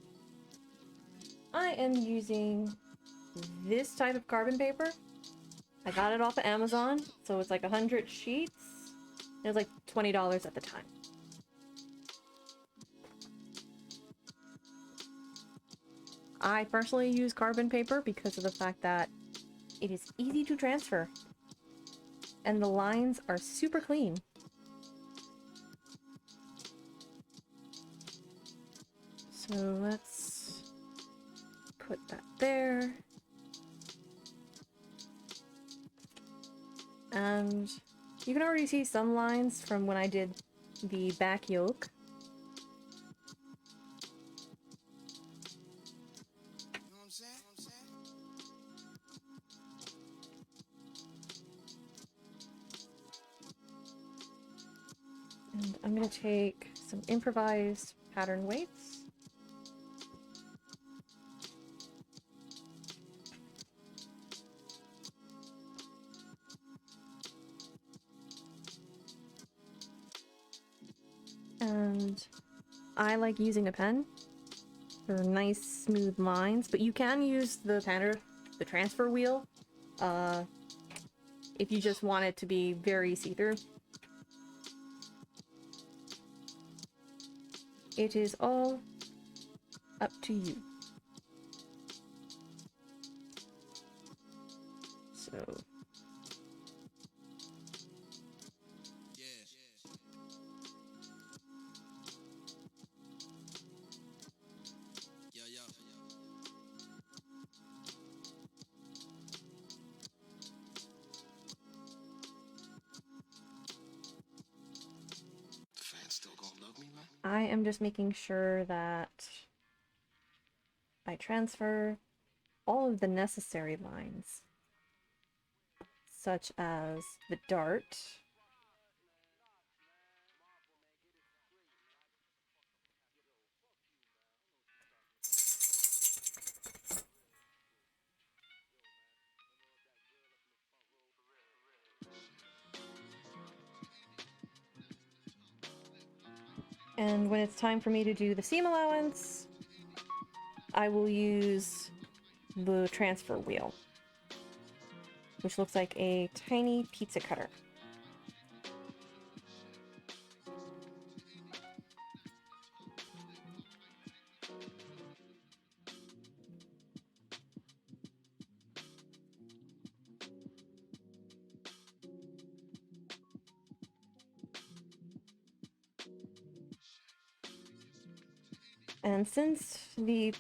I am using this type of carbon paper. I got it off of Amazon, so it's like 100 sheets. It was like $20 at the time. I personally use carbon paper because of the fact that it is easy to transfer. And the lines are super clean. So let's put that there. And you can already see some lines from when I did the back yoke. And I'm gonna take some improvised pattern weights. And I like using a pen for nice smooth lines, but you can use the transfer wheel, if you just want it to be very see-through. It is all up to you. So... I am just making sure that I transfer all of the necessary lines, such as the dart, and when it's time for me to do the seam allowance, I will use the transfer wheel, which looks like a tiny pizza cutter. And since the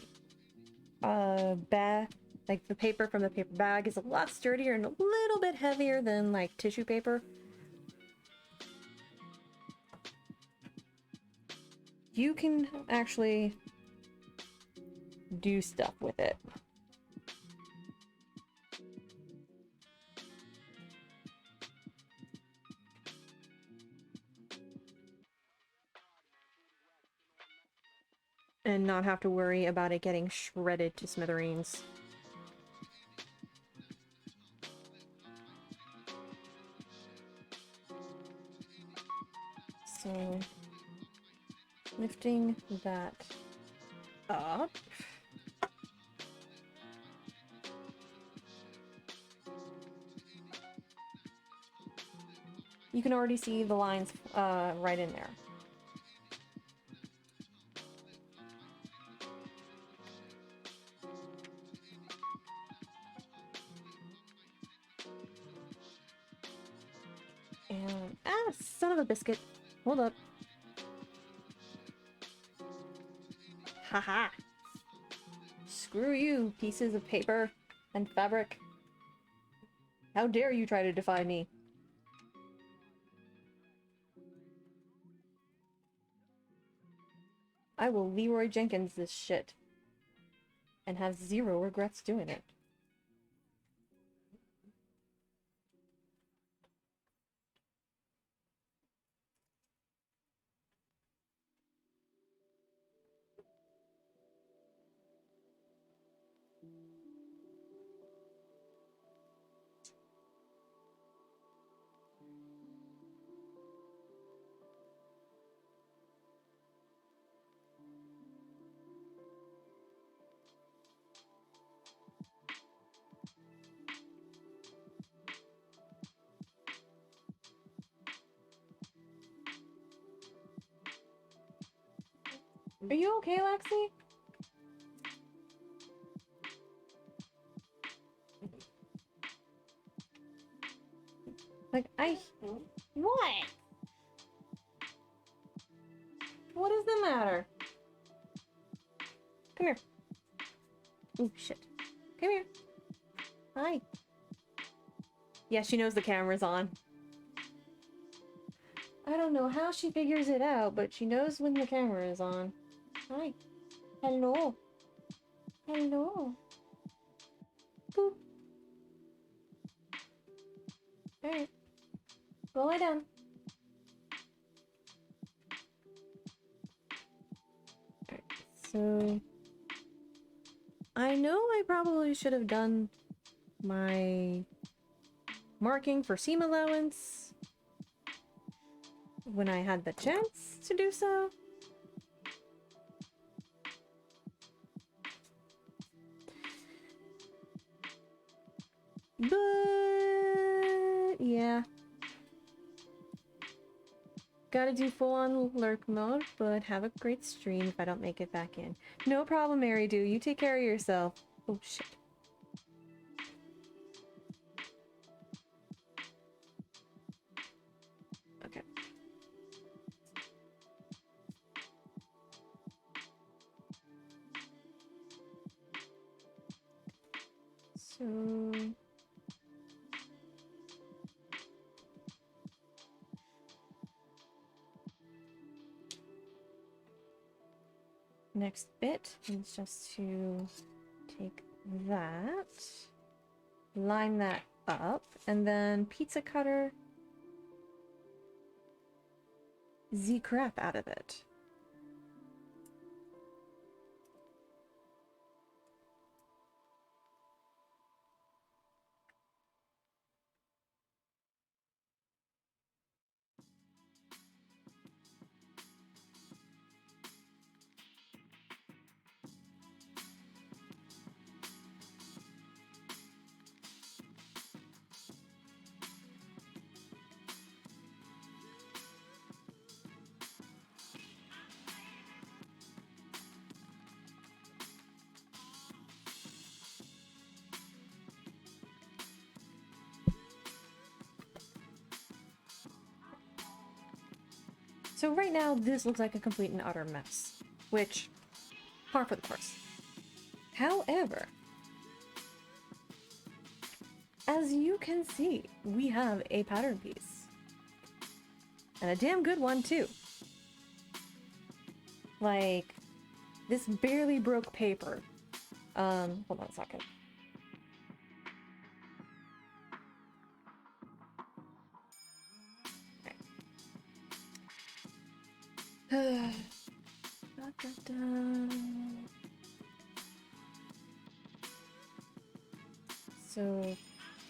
the paper from the paper bag is a lot sturdier and a little bit heavier than like tissue paper, you can actually do stuff with it. And not have to worry about it getting shredded to smithereens. So, lifting that up. You can already see the lines right in there. And, son of a biscuit. Hold up. Haha. Screw you, pieces of paper and fabric. How dare you try to defy me? I will Leroy Jenkins this shit. And have zero regrets doing it. Are you okay, Lexi? Like, what? What is the matter? Come here. Oh, shit. Come here. Hi. Yeah, she knows the camera's on. I don't know how she figures it out, but she knows when the camera is on. Hi. Hello. Hello. Boop. Alright. Go lie down. So I know I probably should have done my marking for seam allowance when I had the chance to do so. But yeah. Gotta do full-on lurk mode, but have a great stream if I don't make it back in. No problem, Mary Do. You take care of yourself. Oh, shit. Okay. So... next bit is just to take that, line that up, and then pizza cutter the crap out of it. So right now, this looks like a complete and utter mess, which, par for the course. However, as you can see, we have a pattern piece. And a damn good one, too. Like, this barely broke paper. Hold on a second. So,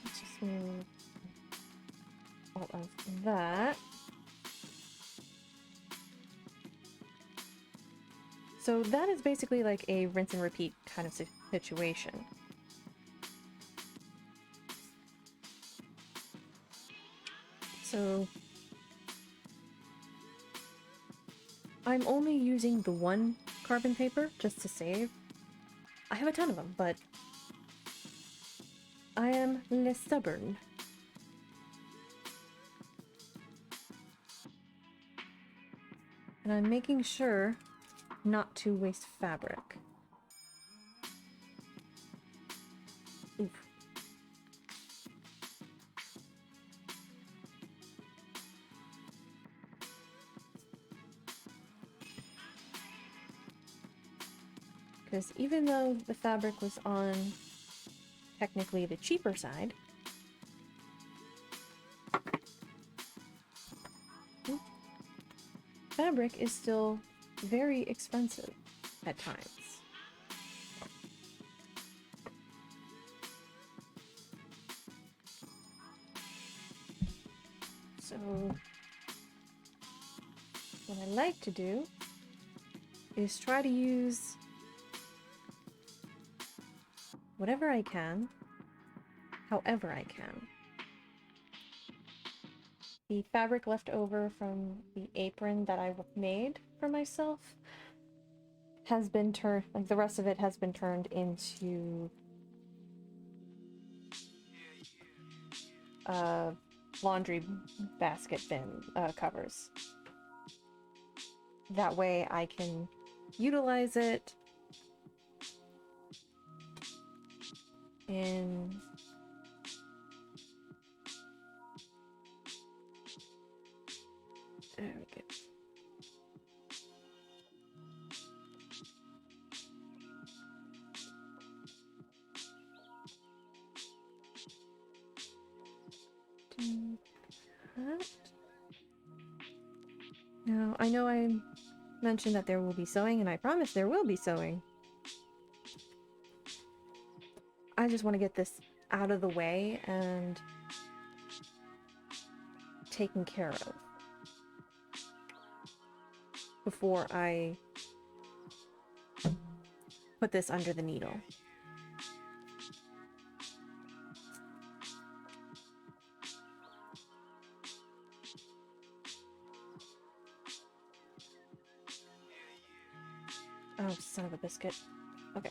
let's just move all of that. So that is basically like a rinse and repeat kind of situation. So I'm only using the one carbon paper just to save. I have a ton of them, but I am less stubborn. And I'm making sure not to waste fabric. Oof. Because even though the fabric was on technically the cheaper side, fabric is still very expensive at times. So what I like to do is try to use whatever I can, however I can. The fabric left over from the apron that I made for myself has been turned, like the rest of it has been turned into laundry basket bin covers. That way I can utilize it in there we go. Do that. Now I know I'm mention that there will be sewing, and I promise there will be sewing. I just want to get this out of the way and taken care of before I put this under the needle. Oh, son of a biscuit. Okay.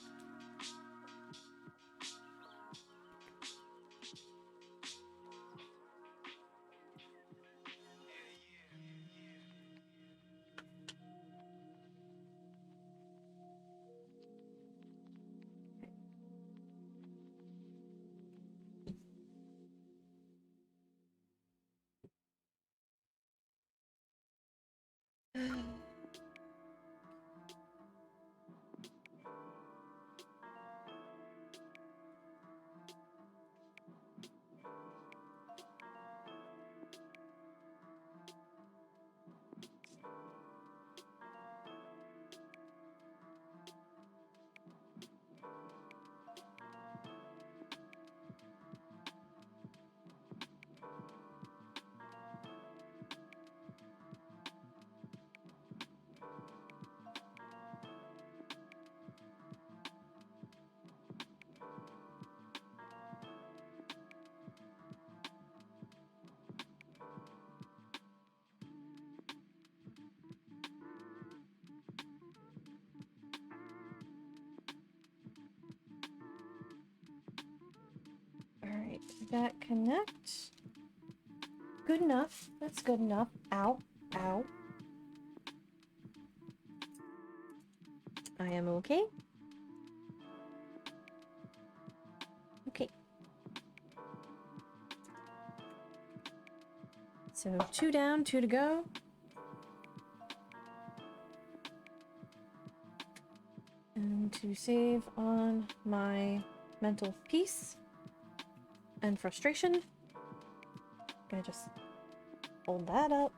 Alright, did that connect? Good enough. That's good enough. Ow. Ow. I am okay. Okay. So 2 down, 2 to go. And to save on my mental peace and frustration, I'm gonna just hold that up.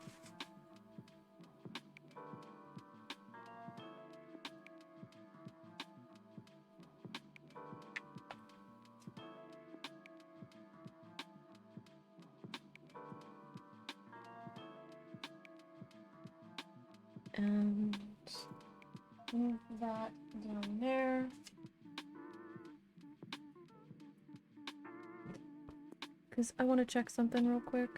And move that down there. Because I want to check something real quick.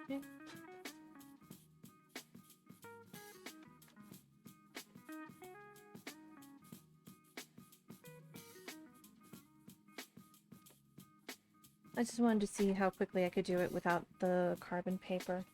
Okay. I just wanted to see how quickly I could do it without the carbon paper.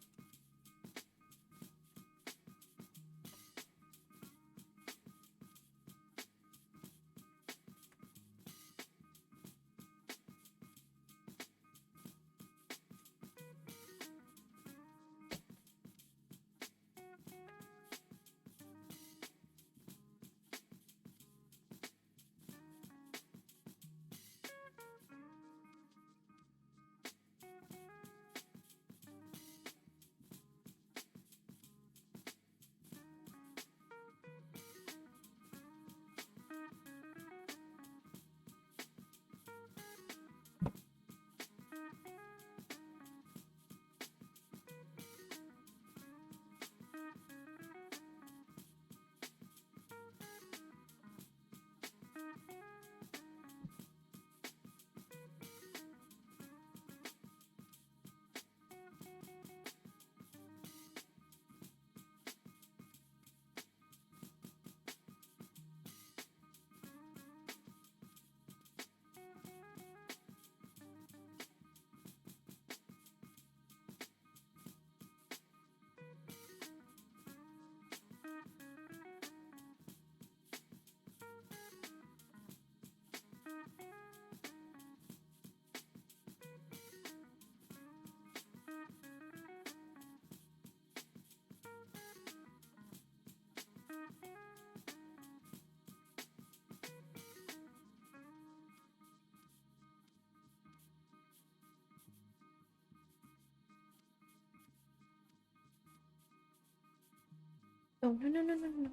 Oh, no, no, no, no, no.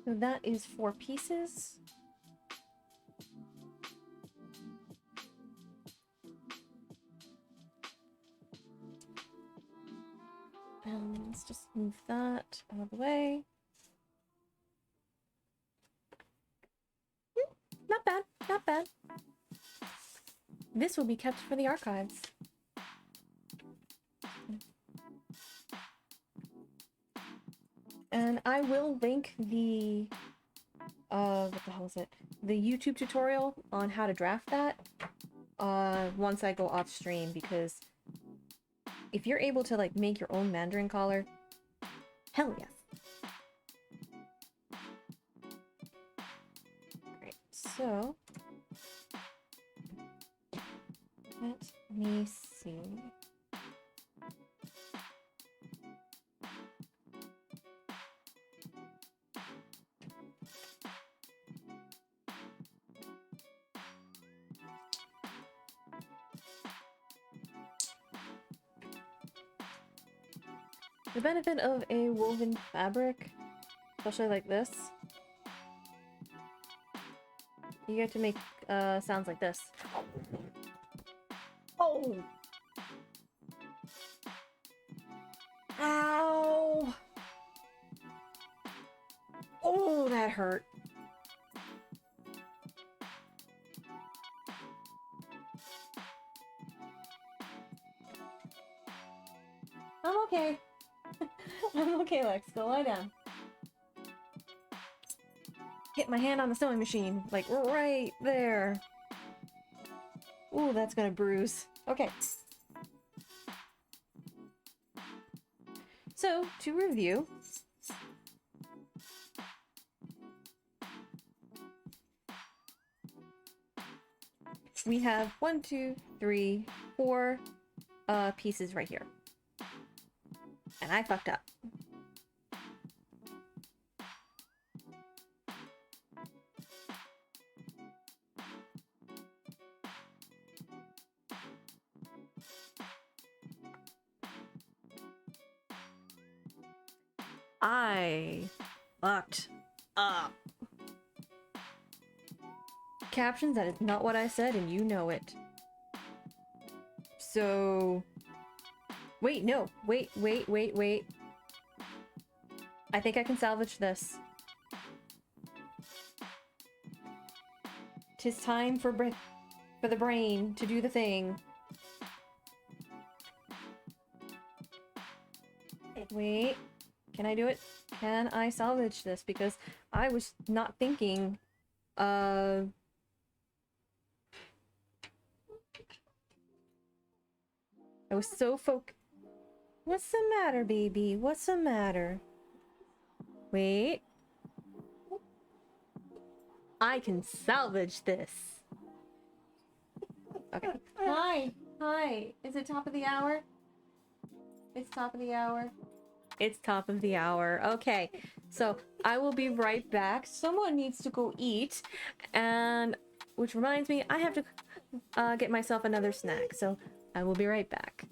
So that is 4 pieces. And let's just move that out of the way. Not bad, not bad. This will be kept for the archives. And I will link the, what the hell is it? The YouTube tutorial on how to draft that, once I go off stream, because if you're able to, like, make your own Mandarin collar, hell yes. So let me see. The benefit of a woven fabric, especially like this, you get to make sounds like this. Oh! Ow! Oh, that hurt. I'm okay. I'm okay, Lex. Go lie down. Hit my hand on the sewing machine, like right there. Ooh, that's gonna bruise. Okay. So, to review, we have 1, 2, 3, 4 pieces right here. And I fucked up. I fucked up. Captions, that is not what I said, and you know it. So... Wait, no. Wait. I think I can salvage this. 'Tis time for the brain to do the thing. Wait. Can I do it? Can I salvage this? Because I was not thinking, I was so What's the matter, baby? What's the matter? Wait. I can salvage this. Okay. Hi. Is it top of the hour? It's top of the hour. It's top of the hour. Okay. So I will be right back. Someone needs to go eat. And which reminds me, I have to get myself another snack. So I will be right back.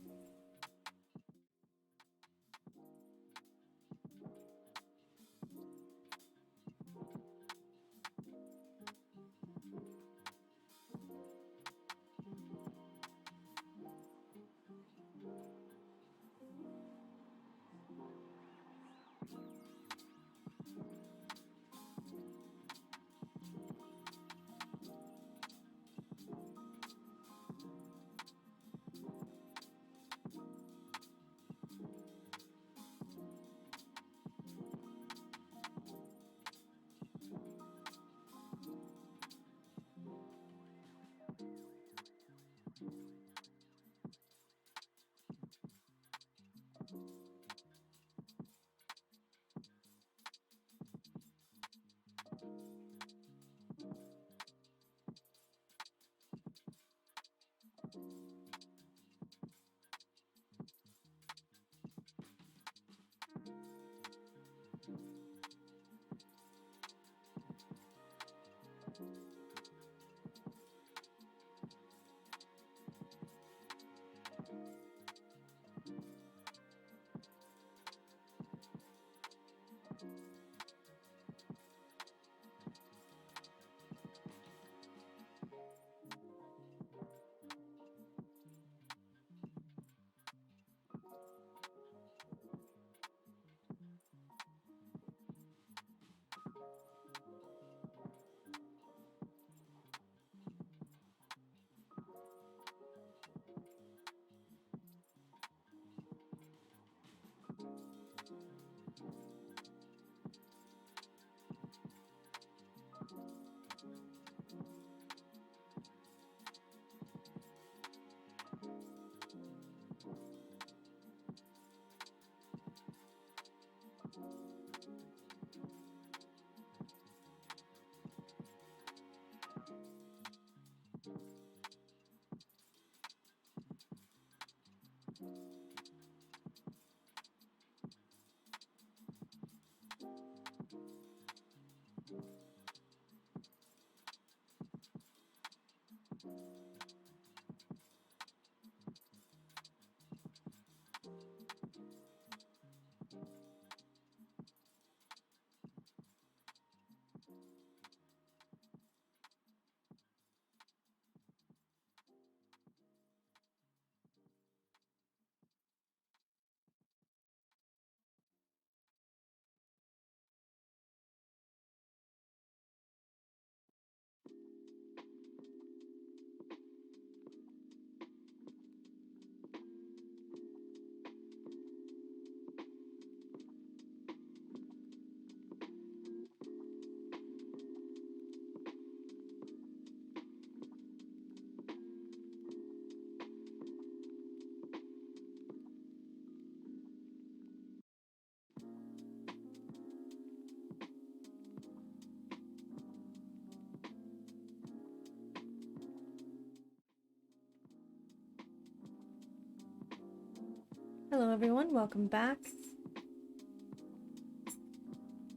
Hello everyone, welcome back.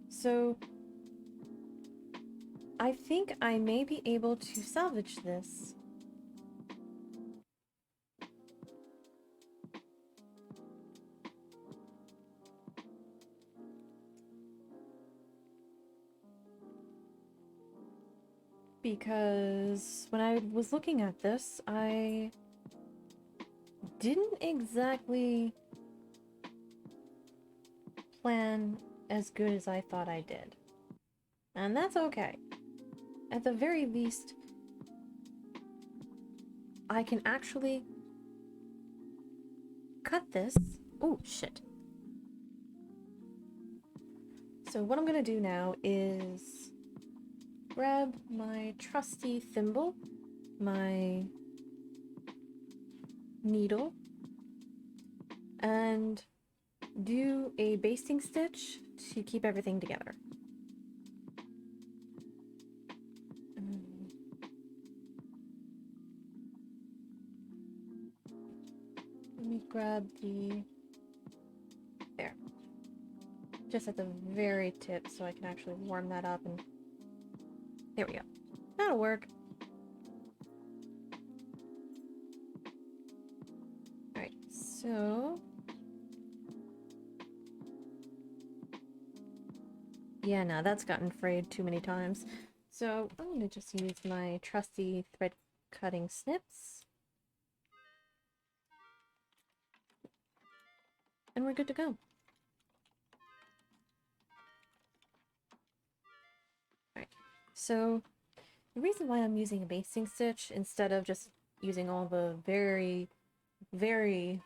So, I think I may be able to salvage this. Because when I was looking at this, I didn't exactly plan as good as I thought I did. And that's okay. At the very least, I can actually cut this. Oh, shit. So what I'm gonna do now is grab my trusty thimble, my needle, and do a basting stitch to keep everything together. Let me grab the... there. Just at the very tip so I can actually warm that up and... there we go. That'll work. Alright, so... yeah, no, that's gotten frayed too many times. So I'm gonna just use my trusty thread cutting snips. And we're good to go. Alright, so the reason why I'm using a basting stitch instead of just using all the very, very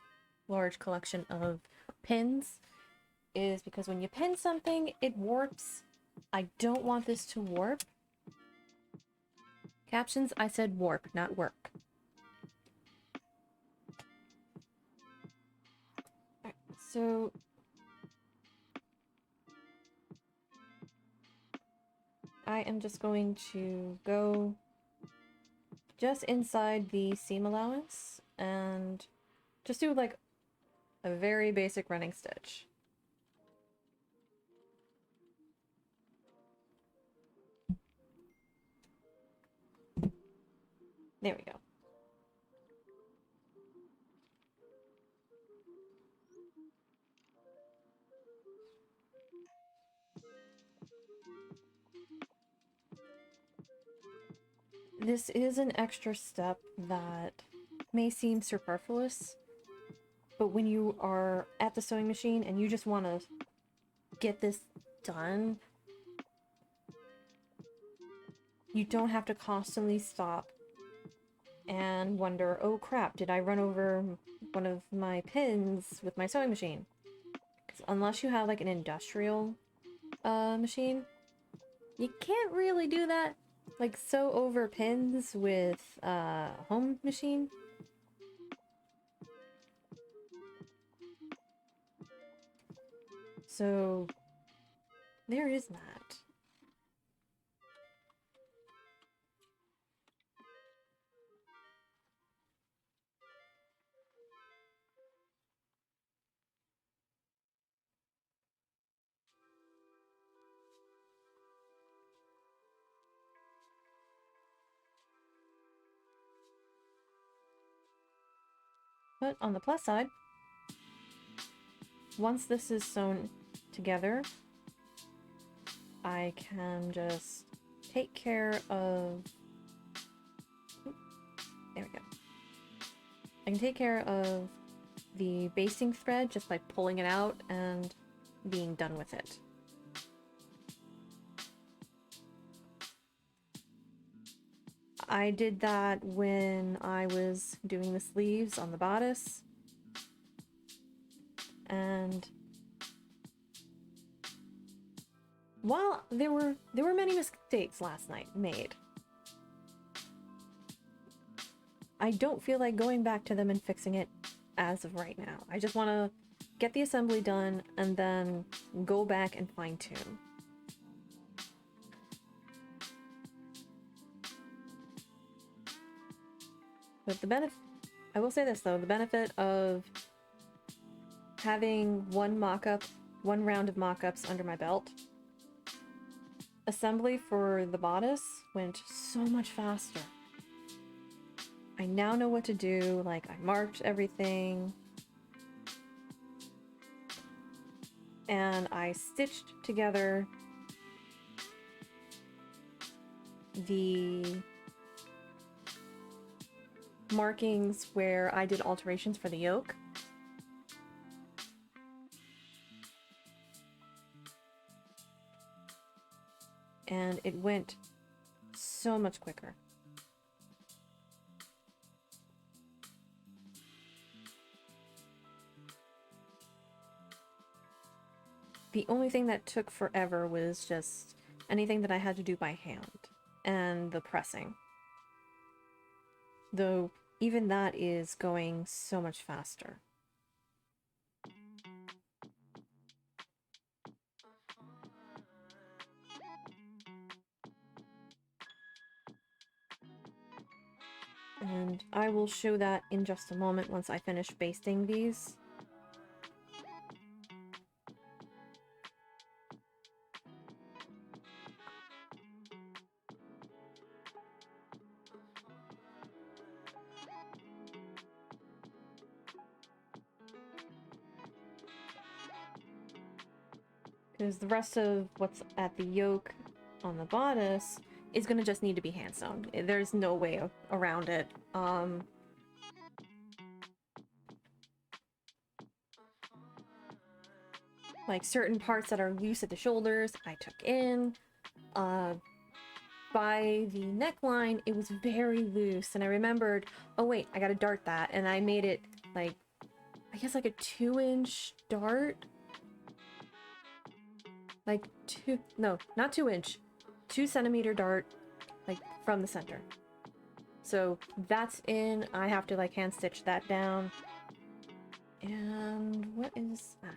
large collection of pins is because when you pin something, it warps. I don't want this to warp. Captions, I said warp, not work. Alright, so I am just going to go just inside the seam allowance and just do like a very basic running stitch. There we go. This is an extra step that may seem superfluous, but when you are at the sewing machine and you just want to get this done, you don't have to constantly stop and wonder, oh crap, did I run over one of my pins with my sewing machine? Because unless you have like an industrial machine, you can't really do that. Like sew over pins with a home machine. So there is that. But on the plus side, once this is sewn together, I can just take care of... there we go. I can take care of the basting thread just by pulling it out and being done with it. I did that when I was doing the sleeves on the bodice, and while there were many mistakes last night made, I don't feel like going back to them and fixing it as of right now. I just want to get the assembly done and then go back and fine-tune. But the benefit, I will say this though, the benefit of having one round of mock-ups under my belt, assembly for the bodice went so much faster. I now know what to do, like I marked everything, and I stitched together the markings where I did alterations for the yoke. And it went so much quicker. The only thing that took forever was just anything that I had to do by hand and the pressing. Though even that is going so much faster. And I will show that in just a moment once I finish basting these. Because the rest of what's at the yoke on the bodice is going to just need to be hand sewn. There's no way around it. Like certain parts that are loose at the shoulders, I took in. By the neckline, it was very loose, and I remembered, oh wait, I gotta dart that, and I made it like, I guess like a 2-inch dart. Like not 2-inch, 2-centimeter dart, like from the center. So that's in. I have to like hand stitch that down. And what is that?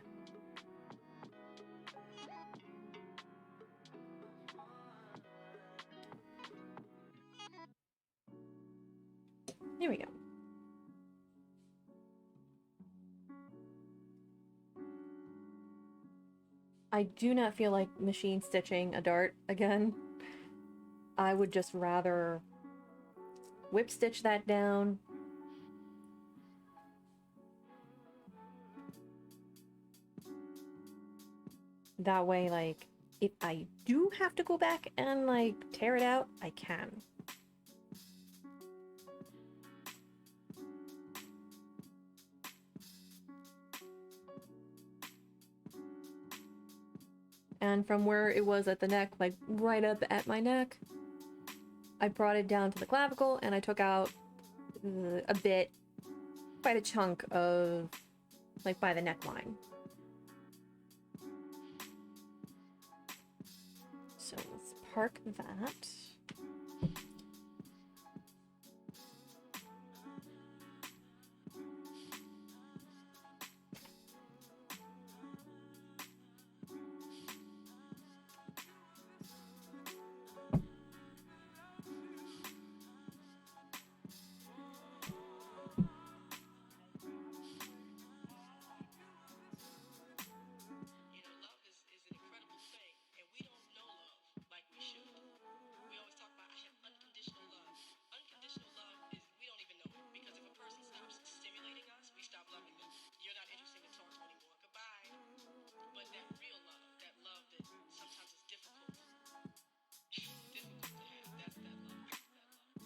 Here we go. I do not feel like machine stitching a dart again. I would just rather whip stitch that down. That way, like, if I do have to go back and, like, tear it out, I can. And from where it was at the neck, like right up at my neck, I brought it down to the clavicle and I took out a bit, quite a chunk of, like, by the neckline. So let's park that.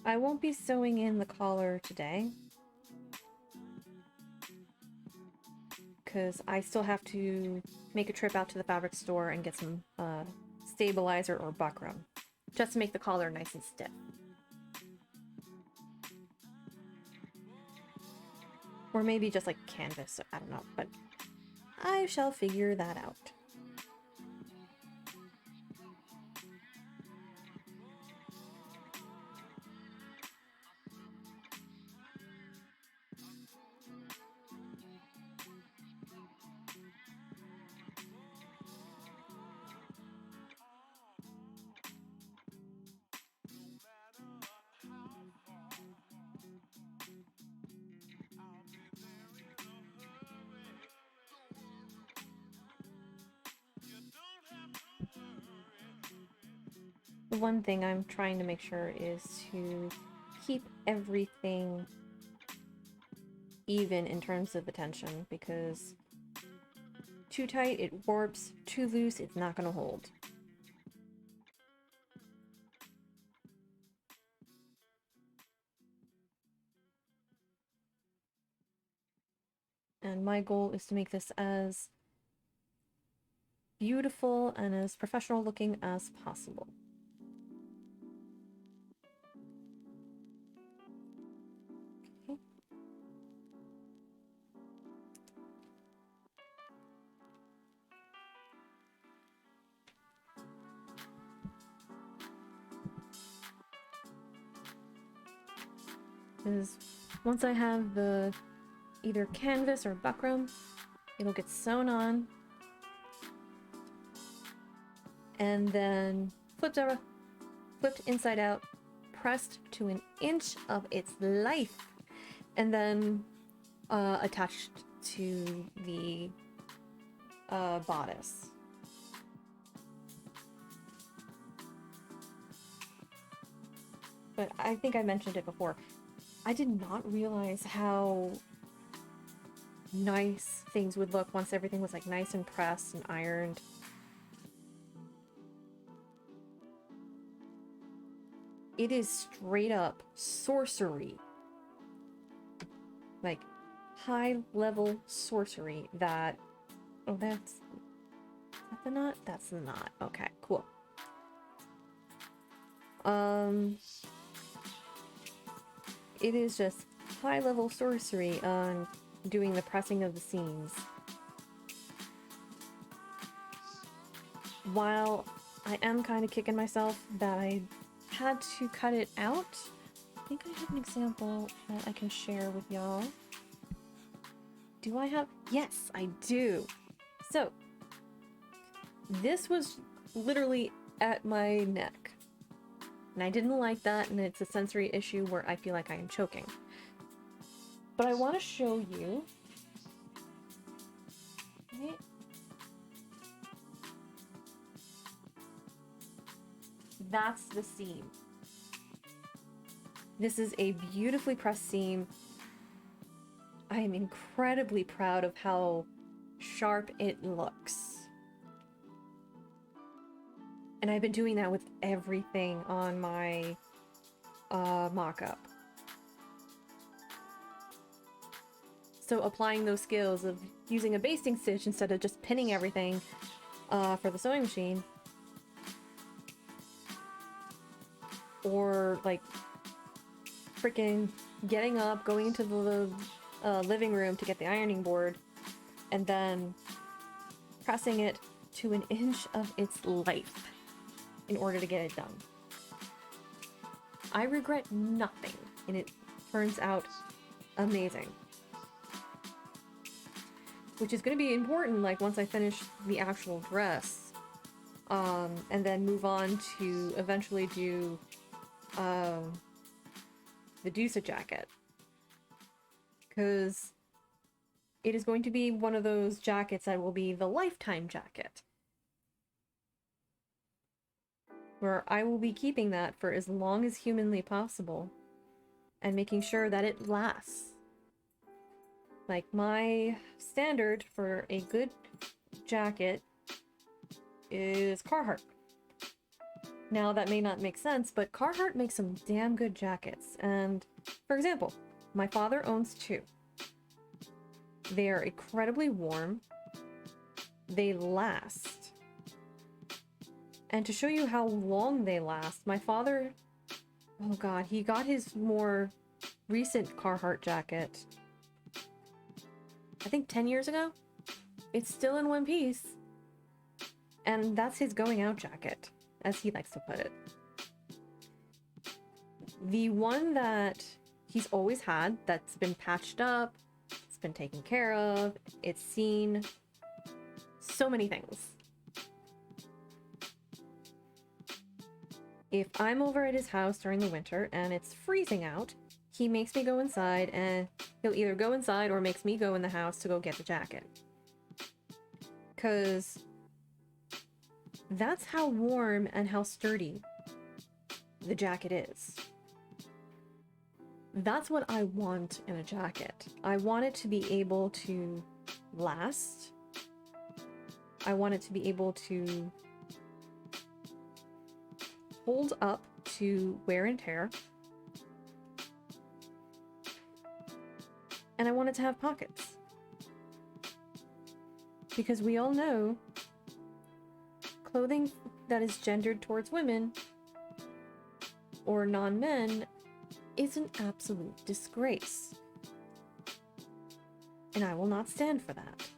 I won't be sewing in the collar today because I still have to make a trip out to the fabric store and get some stabilizer or buckram just to make the collar nice and stiff. Or maybe just like canvas, I don't know, but I shall figure that out. the one thing I'm trying to make sure is to keep everything even in terms of the tension, because too tight, it warps, too loose, it's not going to hold. And my goal is to make this as beautiful and as professional looking as possible. Okay. Because once I have the either canvas or buckram, it'll get sewn on and then flipped inside out, pressed to an inch of its life, and then attached to the bodice. But I think I mentioned it before. I did not realize how nice things would look once everything was like nice and pressed and ironed. It is straight up sorcery. Like high level sorcery that... Oh, that's... Is that the knot? That's the knot. Okay, cool. It is just high level sorcery on doing the pressing of the seams. While I am kind of kicking myself that I had to cut it out, I think I have an example that I can share with y'all. Do I have? Yes, I do. So, this was literally at my neck. And I didn't like that, and it's a sensory issue where I feel like I am choking. But I want to show you. Right? That's the seam. This is a beautifully pressed seam. I am incredibly proud of how sharp it looks. And I've been doing that with everything on my mock-up. So applying those skills of using a basting stitch instead of just pinning everything for the sewing machine. Or like freaking getting up, going into the living room to get the ironing board, and then pressing it to an inch of its life in order to get it done. I regret nothing, and it turns out amazing. Which is going to be important, like, once I finish the actual dress, and then move on to eventually do the Deusa jacket. Because it is going to be one of those jackets that will be the lifetime jacket. Where I will be keeping that for as long as humanly possible and making sure that it lasts. Like, my standard for a good jacket is Carhartt. Now, that may not make sense, but Carhartt makes some damn good jackets. And, for example, my father owns two. They are incredibly warm. They last. And to show you how long they last, my father, oh god, he got his more recent Carhartt jacket, I think 10 years ago? It's still in one piece. And that's his going out jacket, as he likes to put it. The one that he's always had, that's been patched up, it's been taken care of, it's seen so many things. If I'm over at his house during the winter and it's freezing out, he makes me go inside, and he'll either go inside or makes me go in the house to go get the jacket. 'Cause that's how warm and how sturdy the jacket is. That's what I want in a jacket. I want it to be able to last. I want it to be able to hold up to wear and tear. And I want it to have pockets. Because we all know clothing that is gendered towards women or non-men is an absolute disgrace. And I will not stand for that.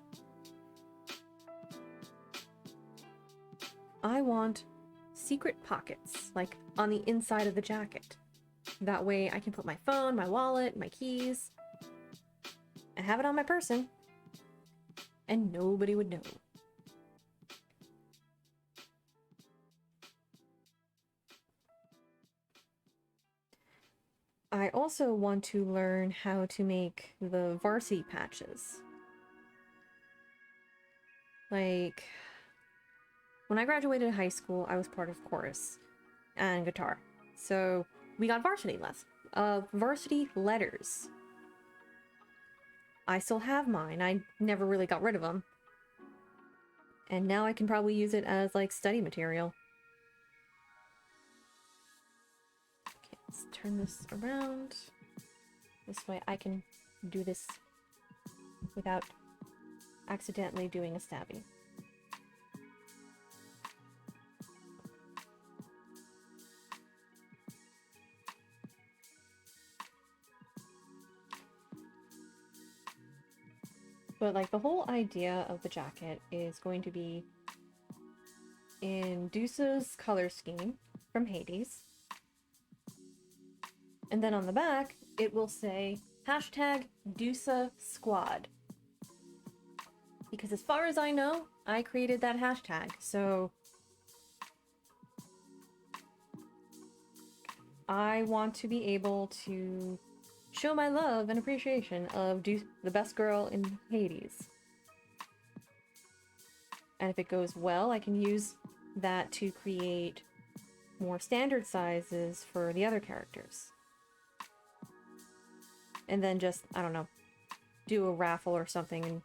I want secret pockets, like on the inside of the jacket. That way I can put my phone, my wallet, my keys, and have it on my person, and nobody would know. I also want to learn how to make the varsity patches. Like, when I graduated high school, I was part of chorus and guitar. So we got varsity letters. I still have mine. I never really got rid of them. And now I can probably use it as like study material. Okay, let's turn this around. This way I can do this without accidentally doing a stabby. But like the whole idea of the jacket is going to be in Dusa's color scheme from Hades. And then on the back, it will say hashtag Dusa Squad. Because as far as I know, I created that hashtag, so I want to be able to show my love and appreciation of the best girl in Hades. And if it goes well, I can use that to create more standard sizes for the other characters. And then just, I don't know, do a raffle or something,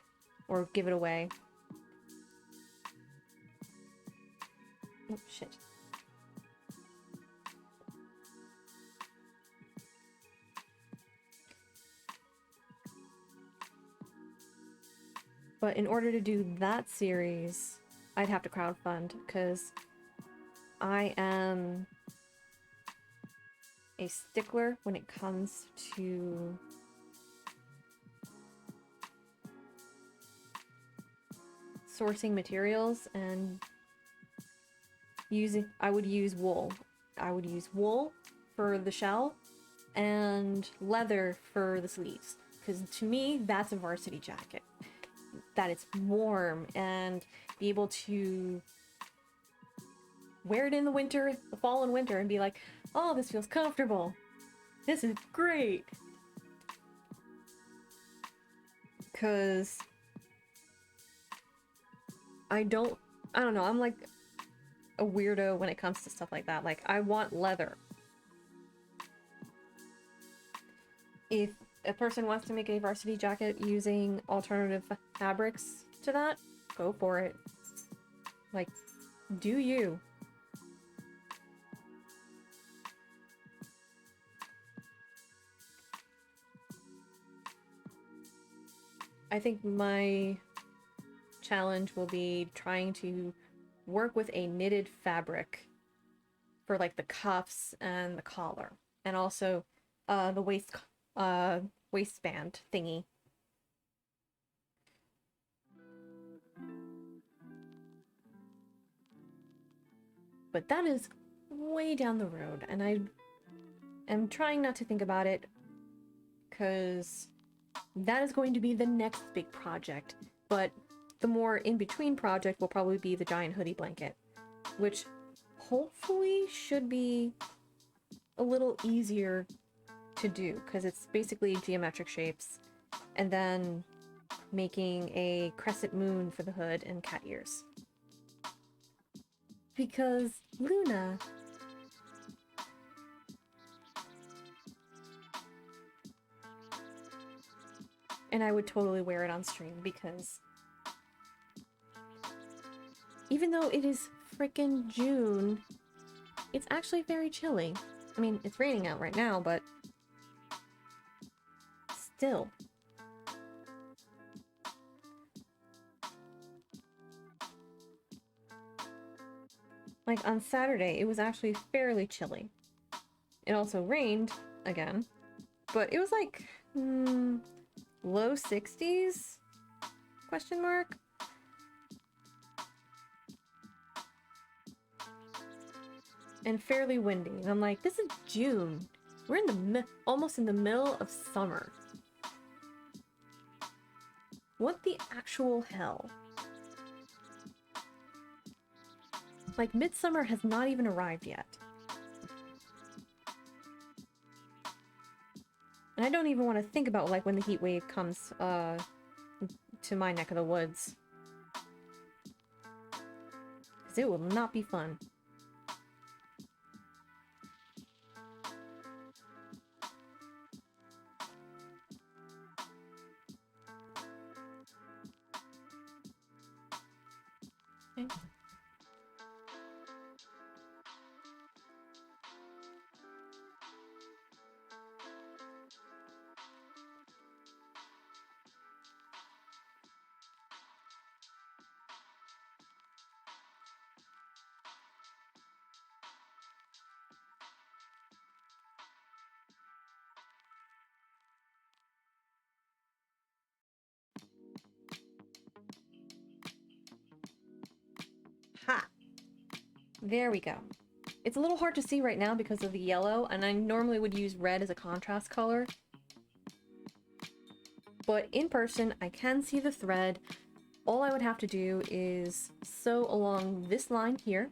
or give it away. Oh, shit. But in order to do that series, I'd have to crowdfund, because I am a stickler when it comes to sourcing materials and I would use wool. I would use wool for the shell and leather for the sleeves, because to me, that's a varsity jacket. That it's warm and be able to wear it in the winter, the fall and winter, and be like, oh, this feels comfortable. This is great. Because I don't know, I'm like a weirdo when it comes to stuff like that. Like, I want leather. If a person wants to make a varsity jacket using alternative fabrics to that, go for it. Like, do you. I think my challenge will be trying to work with a knitted fabric for like the cuffs and the collar, and also the waistband thingy. But that is way down the road, and I am trying not to think about it, because that is going to be the next big project. But the more in-between project will probably be the giant hoodie blanket, which hopefully should be a little easier to do, because it's basically geometric shapes, and then making a crescent moon for the hood and cat ears. Because Luna And I would totally wear it on stream because even though it is frickin' June, it's actually very chilly. I mean, it's raining out right now, but still. Like on Saturday, it was actually fairly chilly. It also rained again, but it was like low 60s? Question mark? And fairly windy. And I'm like, this is June. We're in the almost in the middle of summer. What the actual hell? Like, midsummer has not even arrived yet. And I don't even want to think about, like, when the heat wave comes, to my neck of the woods. Because it will not be fun. Okay. Ha! There we go. It's a little hard to see right now because of the yellow, and I normally would use red as a contrast color. But in person, I can see the thread. All I would have to do is sew along this line here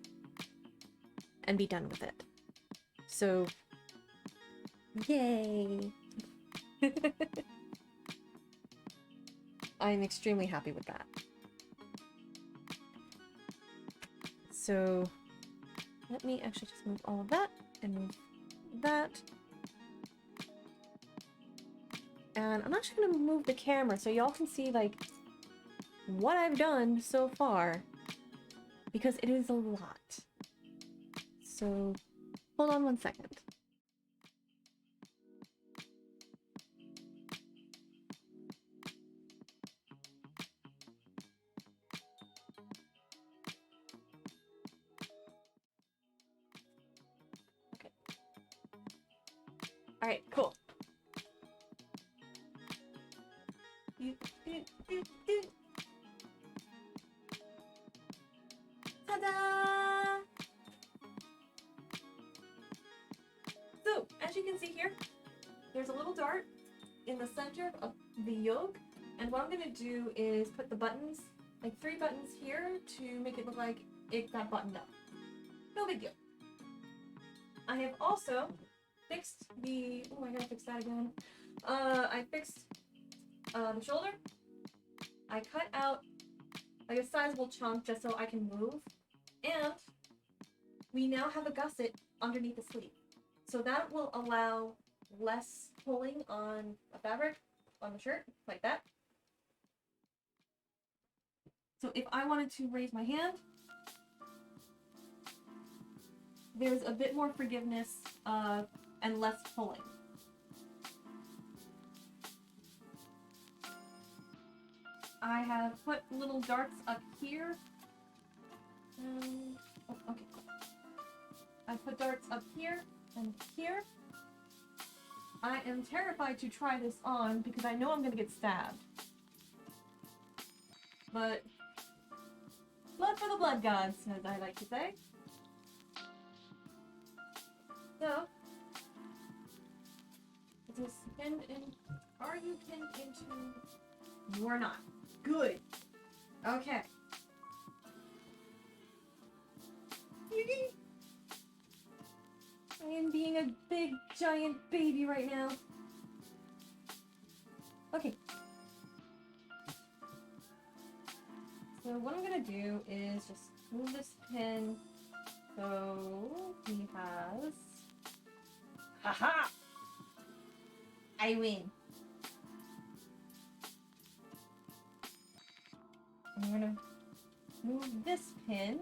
and be done with it. So, yay! I'm extremely happy with that. So, let me actually just move all of that and move that. And I'm actually going to move the camera so y'all can see, like, what I've done so far. Because it is a lot. So, hold on one second. Okay. Alright, cool. Ta-da! So, as you can see here, there's a little dart in the center of the yoke, and what I'm going to do is put the buttons, like 3 buttons here, to make it look like it got buttoned up. No big deal. I have also fixed the... Oh, I gotta fix that again. I fixed the shoulder. I cut out like a sizable chunk just so I can move. And we now have a gusset underneath the sleeve. So that will allow less pulling on a fabric, on the shirt, like that. So if I wanted to raise my hand, there's a bit more forgiveness and less pulling. I have put little darts up here. Oh, okay. I put darts up here and here. I am terrified to try this on because I know I'm gonna get stabbed. But blood for the blood gods, as I like to say. So, is this pinned in? Are you pinned into? You are not. Good. Okay. I am being a big giant baby right now. Okay. So what I'm gonna do is just move this pin so he has... Haha! I win. I'm gonna move this pin.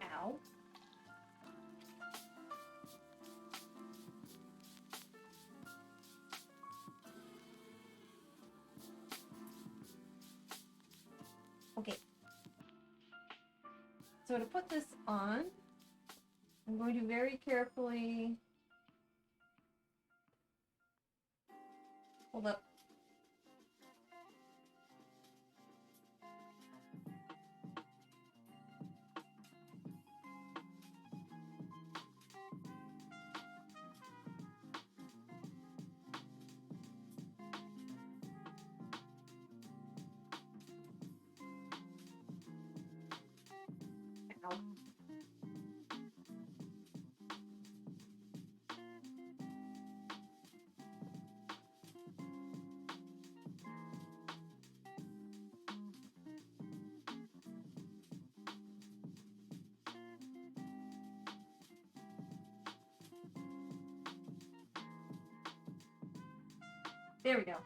Ow. Okay. So to put this on, I'm going to very carefully hold up. Ow. There we go.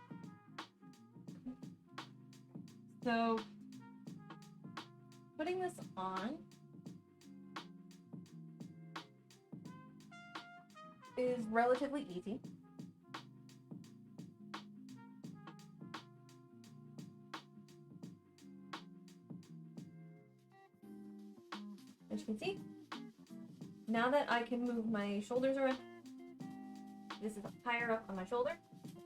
So, putting this on is relatively easy. As you can see, now that I can move my shoulders around, this is higher up on my shoulder.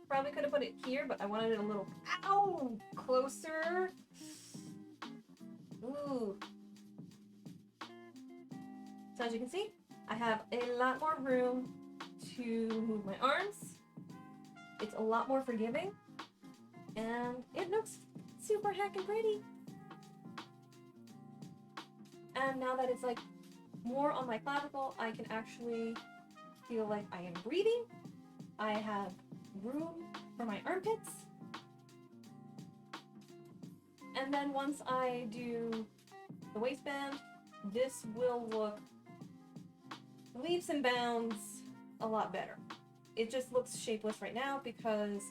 Probably could have put it here, but I wanted it a little, ow, closer. Ooh. So as you can see, I have a lot more room to move my arms. It's a lot more forgiving, and it looks super heckin' pretty. And now that it's like more on my clavicle, I can actually feel like I am breathing. I have room for my armpits. And then once I do the waistband, this will look leaps and bounds a lot better. It just looks shapeless right now because,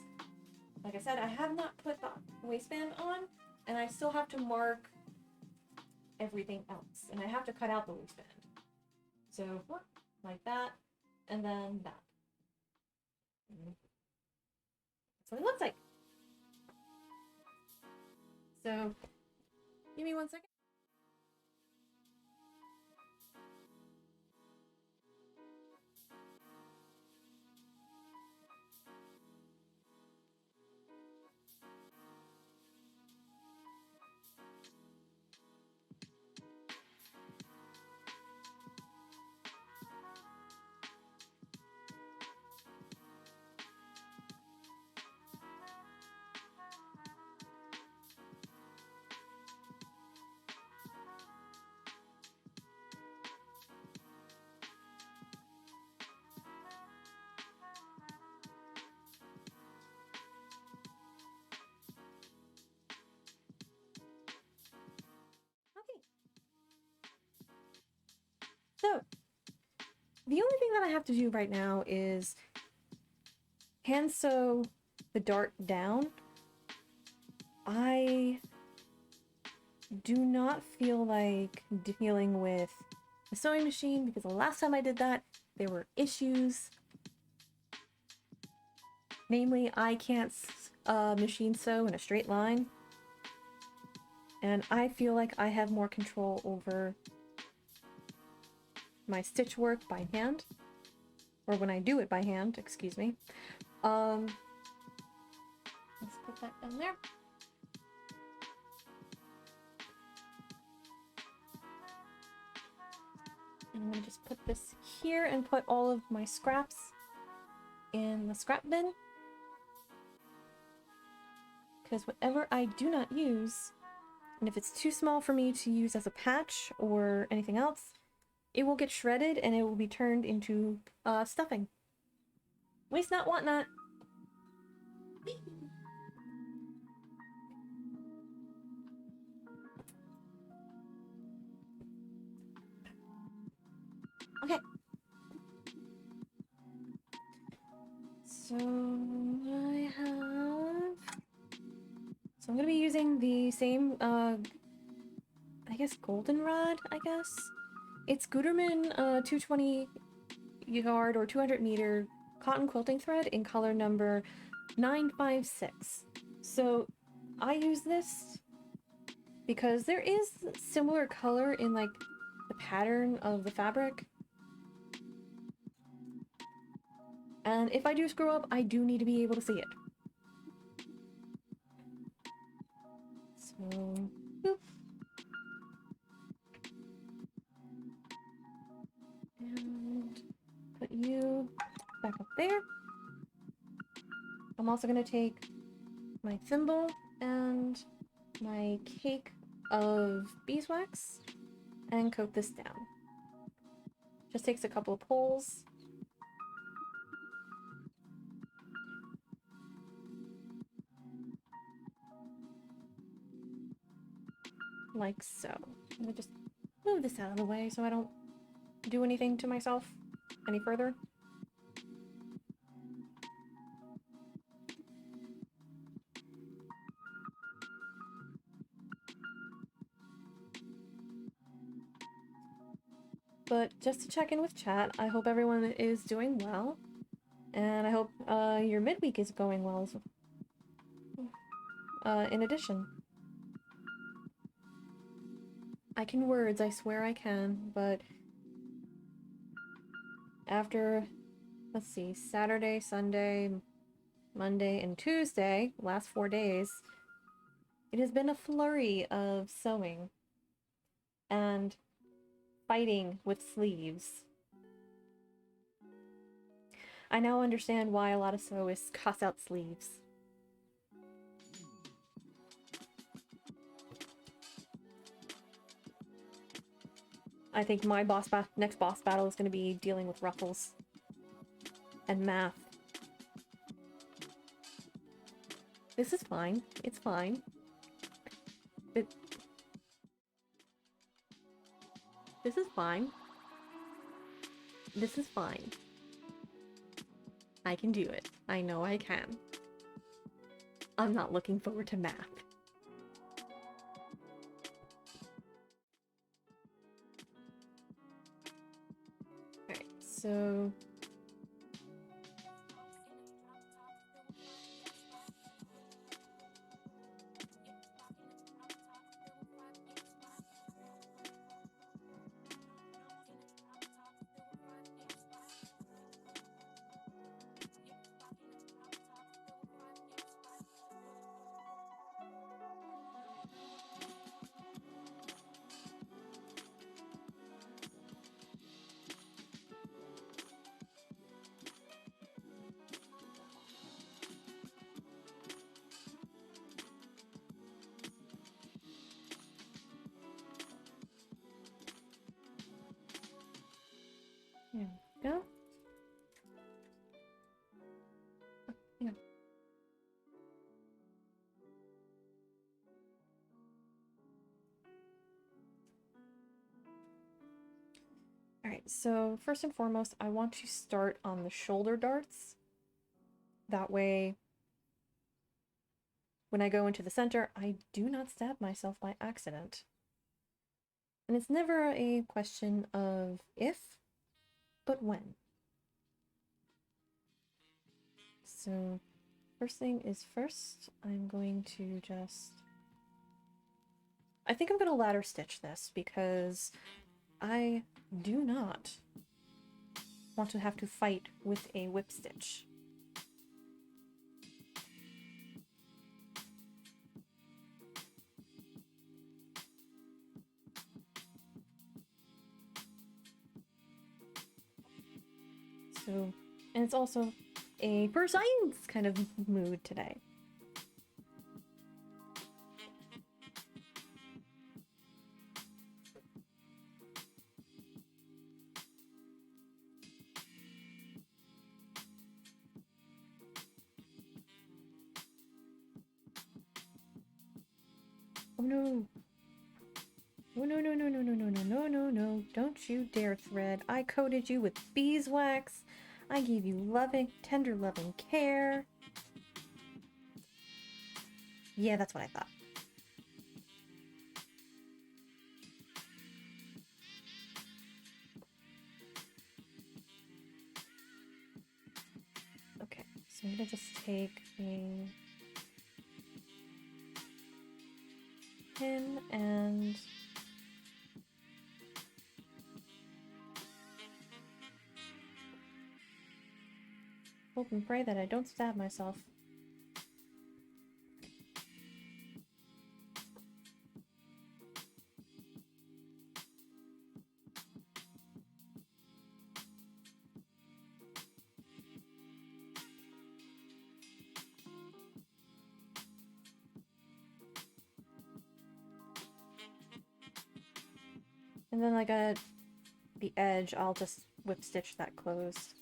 like I said, I have not put the waistband on, and I still have to mark everything else, and I have to cut out the waistband. So like that, and then that. That's what it looks like. So give me 1 second. So, the only thing that I have to do right now is hand sew the dart down. I do not feel like dealing with a sewing machine because the last time I did that, there were issues. Namely, I can't machine sew in a straight line. And I feel like I have more control over my stitch work by hand, or when I do it by hand, excuse me. Let's put that down there. And I'm gonna just put this here and put all of my scraps in the scrap bin, because whatever I do not use, and if it's too small for me to use as a patch or anything else, it will get shredded and it will be turned into stuffing. Waste not, want not. Okay. So I have... So I'm going to be using the same, I guess goldenrod, I guess? It's Gutermann 220 yard or 200 meter cotton quilting thread in color number 956. So I use this because there is similar color in like the pattern of the fabric. And if I do screw up, I do need to be able to see it. So, boop. And put you back up there. I'm also going to take my thimble and my cake of beeswax and coat this down. Just takes a couple of pulls. Like so. I'm going to just move this out of the way so I don't do anything to myself any further. But just to check in with chat, I hope everyone is doing well. And I hope your midweek is going well as well. In addition. I can words, I swear I can, but after, let's see, Saturday, Sunday, Monday, and Tuesday, last 4 days, it has been a flurry of sewing and fighting with sleeves. I now understand why a lot of sewists cuss out sleeves. I think my next boss battle is going to be dealing with ruffles and math. This is fine. It's fine. This is fine. This is fine. I can do it. I know I can. I'm not looking forward to math. Alright, so... There we go. Yeah. Alright, so first and foremost, I want to start on the shoulder darts. That way, when I go into the center, I do not stab myself by accident. And it's never a question of if, but when. So, first thing is first, I'm going to just... I think I'm going to ladder stitch this because I do not want to have to fight with a whip stitch. So, and it's also a for science kind of mood today. Oh no. Oh no no no no no no no no no no. Don't you dare thread. I coated you with beeswax. I gave you loving, tender loving care. Yeah, that's what I thought. Okay, so I'm gonna just take a pin and hope and pray that I don't stab myself. And then like at the edge, I'll just whip stitch that closed.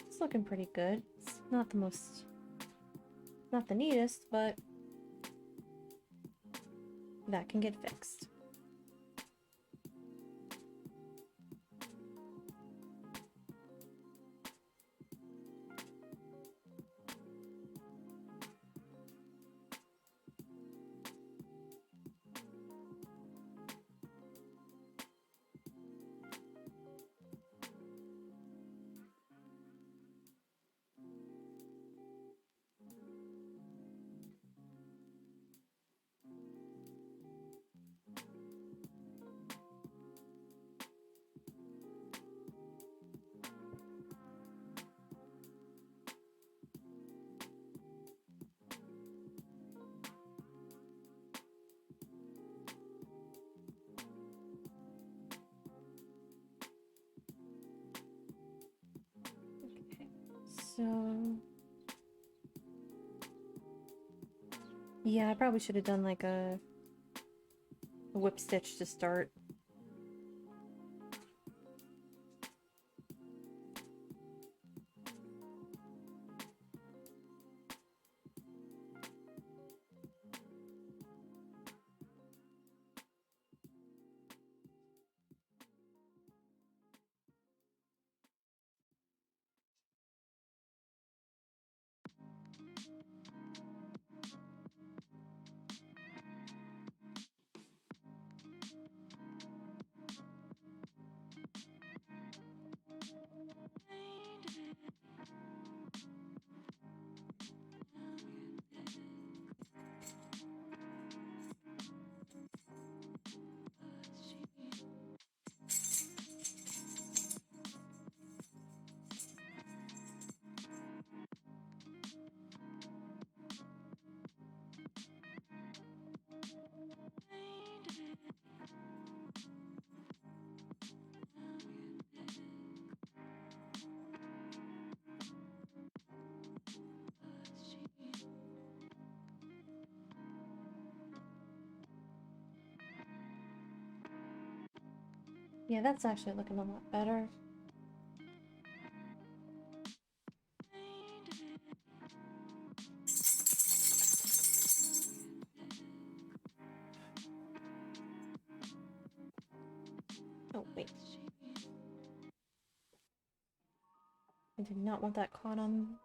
It's looking pretty good. It's not the most, not the neatest, but that can get fixed. So, yeah, I probably should have done like a whip stitch to start. Yeah, that's actually looking a lot better. Oh, wait. I did not want that caught on.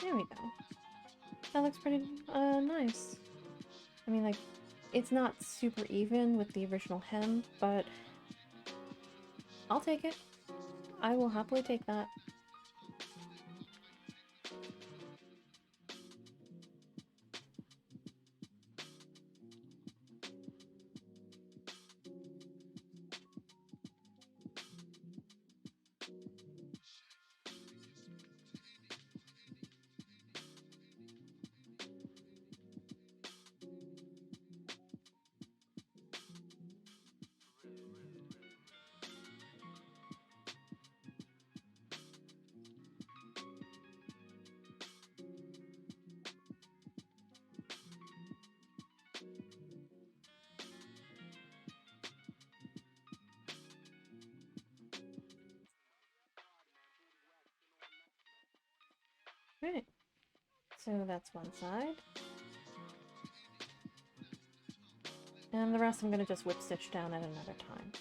There we go. That looks pretty nice. I mean, like, it's not super even with the original hem, but I'll take it. I will happily take that. Right. So that's one side. And the rest I'm going to just whip stitch down at another time.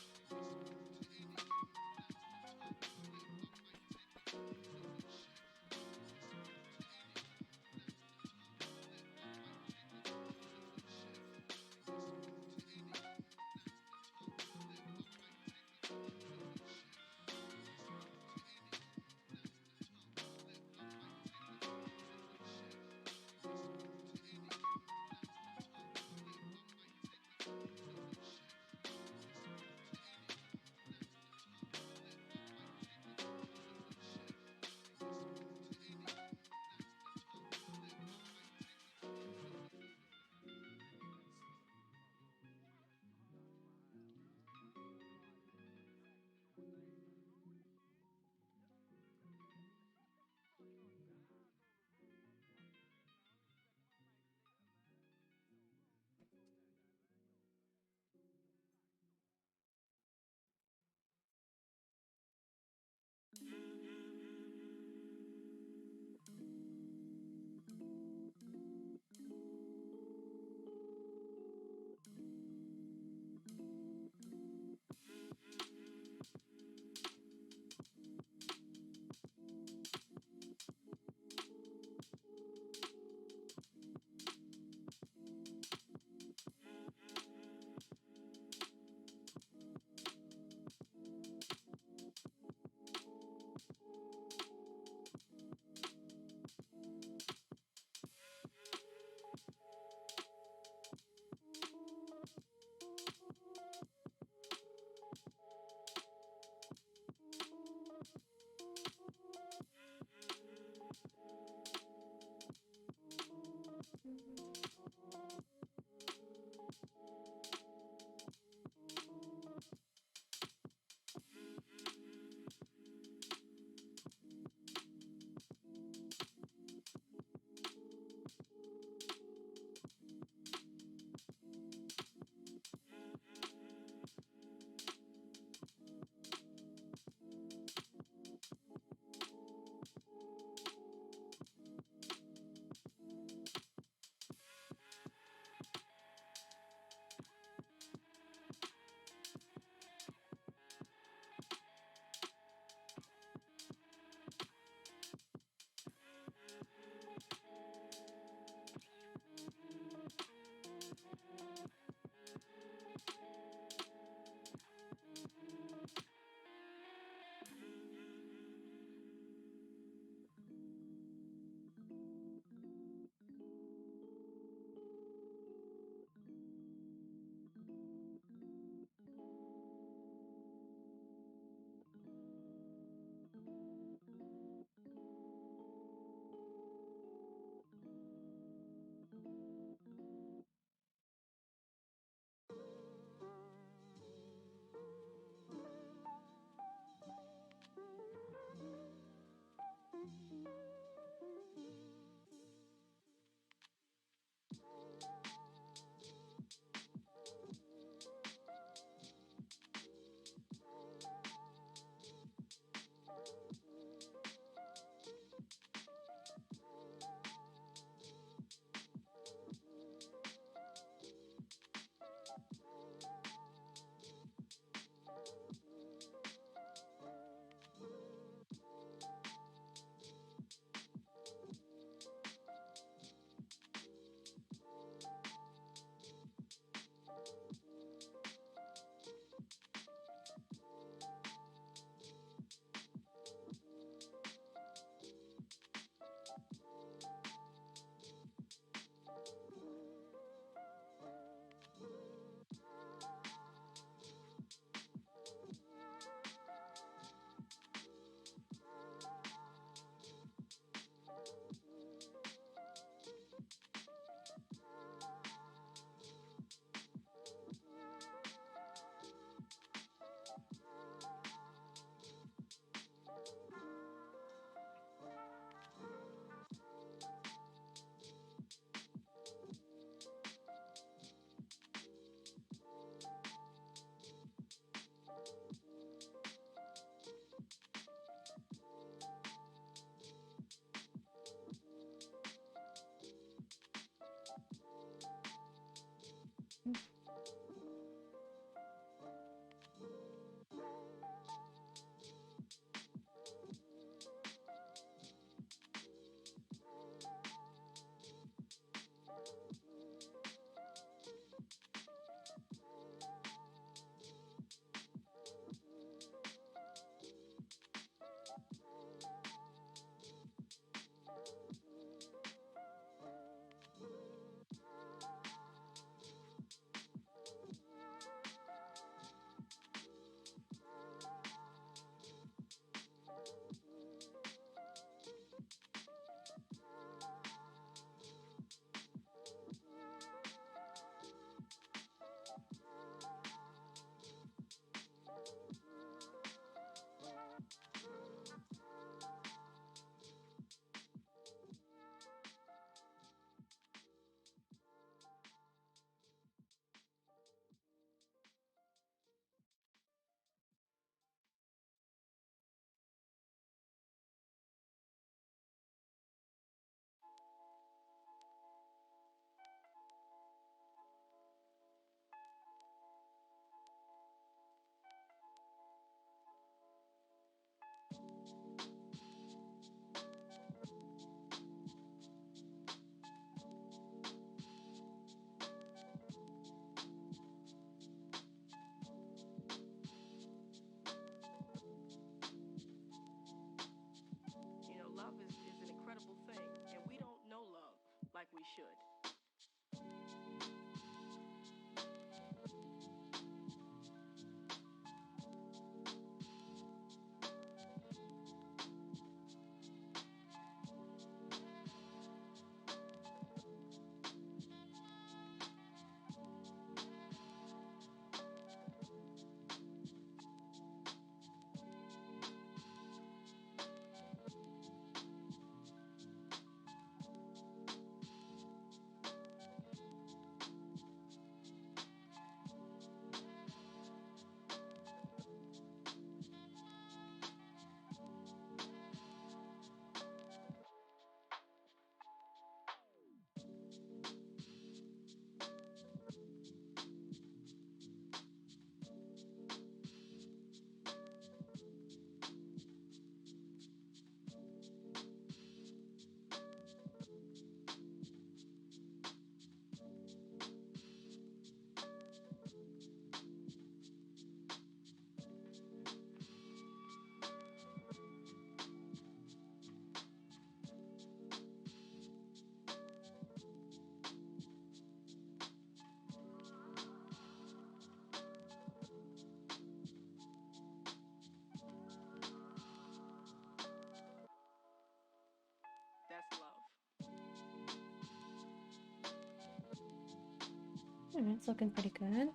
It's looking pretty good.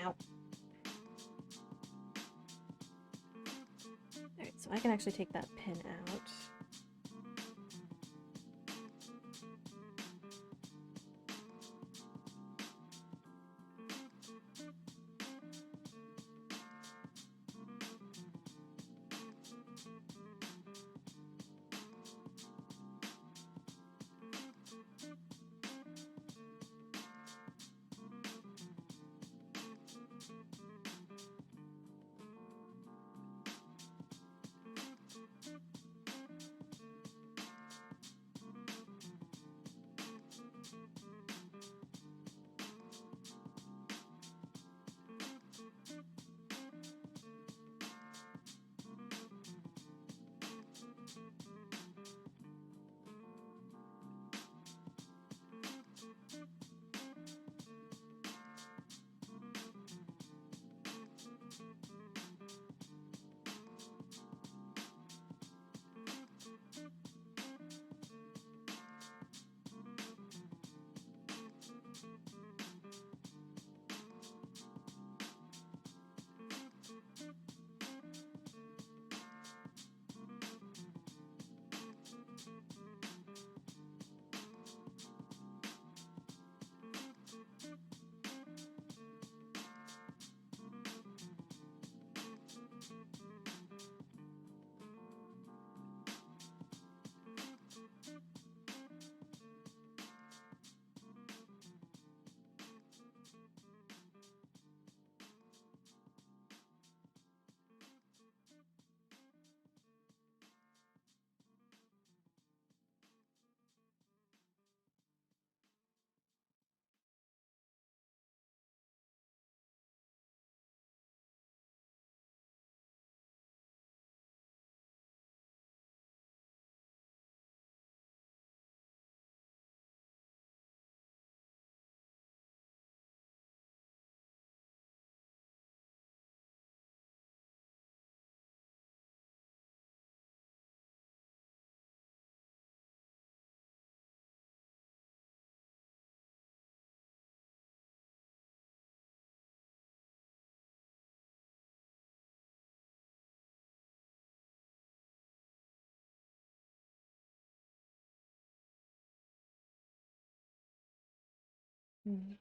Ow. Alright, so I can actually take that pin out. Hmm.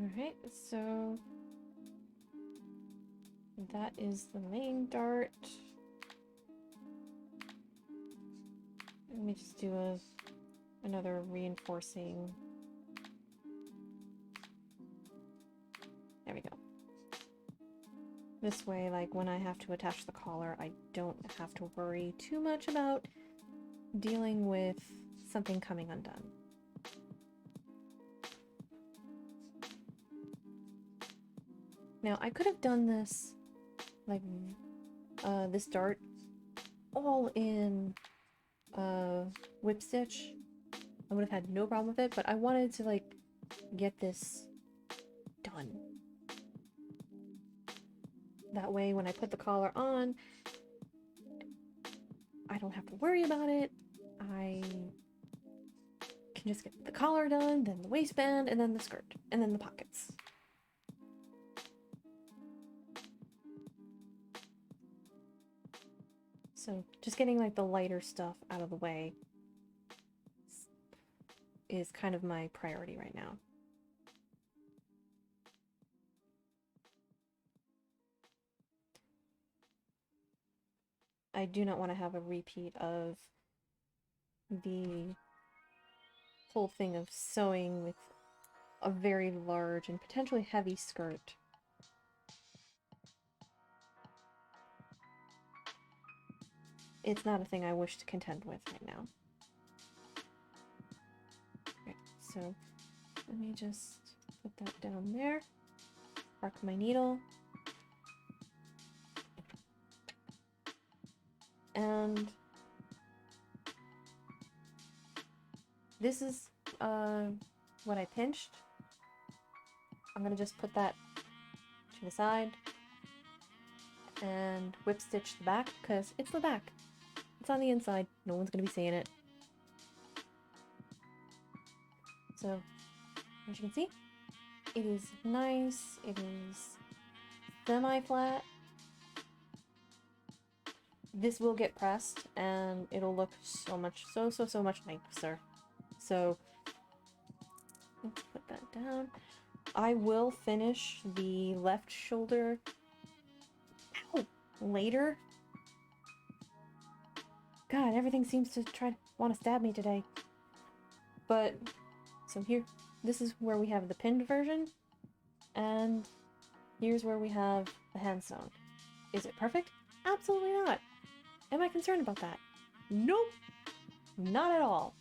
Alright, so that is the main dart. Let me just do another reinforcing. This way, like when I have to attach the collar, I don't have to worry too much about dealing with something coming undone. Now, I could have done this, like, this dart all in whip stitch. I would have had no problem with it, but I wanted to, like, get this done. That way, when I put the collar on, I don't have to worry about it. I can just get the collar done, then the waistband, and then the skirt, and then the pockets. So just getting like the lighter stuff out of the way is kind of my priority right now. I do not want to have a repeat of the whole thing of sewing with a very large and potentially heavy skirt. It's not a thing I wish to contend with right now. Okay, so let me just put that down there. Arc my needle. And this is what I pinched. I'm gonna just put that to the side and whip stitch the back because it's the back. It's on the inside. No one's gonna be seeing it. So, as you can see, it is nice. It is semi-flat. This will get pressed and it'll look so much nicer. So, let's put that down. I will finish the left shoulder later. God, everything seems to want to stab me today. But, so here, this is where we have the pinned version, and here's where we have the hand sewn. Is it perfect? Absolutely not. Am I concerned about that? Nope. Not at all.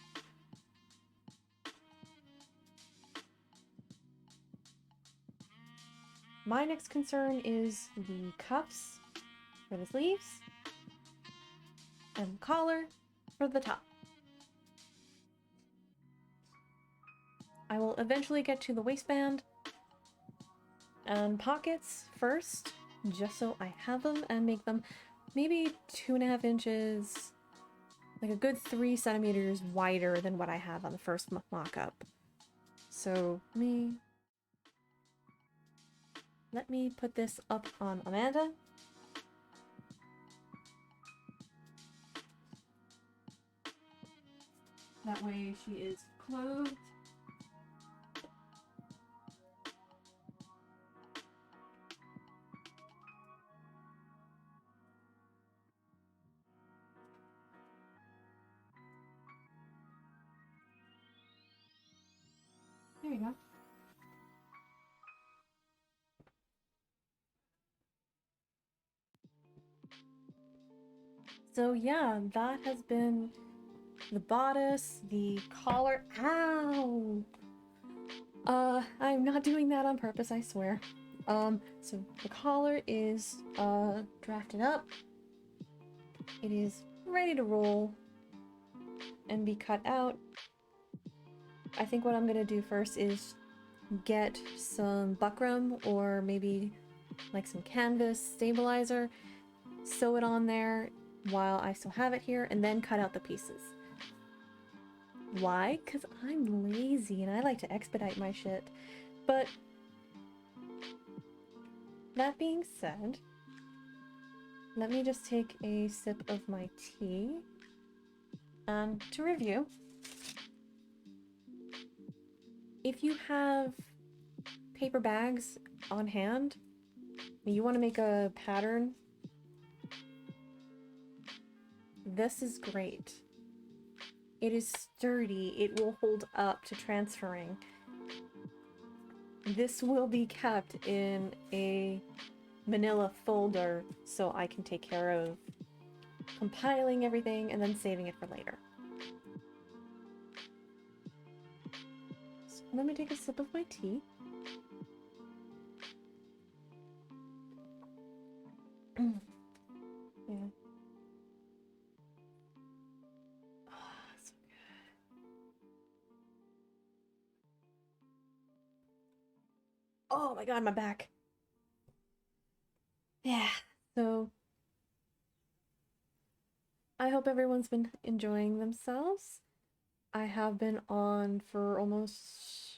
My next concern is the cuffs for the sleeves and collar for the top. I will eventually get to the waistband and pockets first, just so I have them, and make them maybe 2.5 inches, like a good 3 centimeters wider than what I have on the first mock-up. So let me put this up on Amanda. That way she is clothed. There you go. So yeah, that has been the bodice, the collar. Ow! I'm not doing that on purpose, I swear. So the collar is drafted up. It is ready to roll and be cut out. I think what I'm gonna do first is get some buckram or maybe like some canvas stabilizer, sew it on there while I still have it here, and then cut out the pieces. Why? Because I'm lazy and I like to expedite my shit. But that being said, let me just take a sip of my tea. And to review, if you have paper bags on hand and you want to make a pattern, this is great. It is sturdy. It will hold up to transferring. This will be kept in a manila folder so I can take care of compiling everything and then saving it for later. So let me take a sip of my tea. Yeah. Oh, so good. Oh my god, my back. Yeah, so I hope everyone's been enjoying themselves. I have been on for almost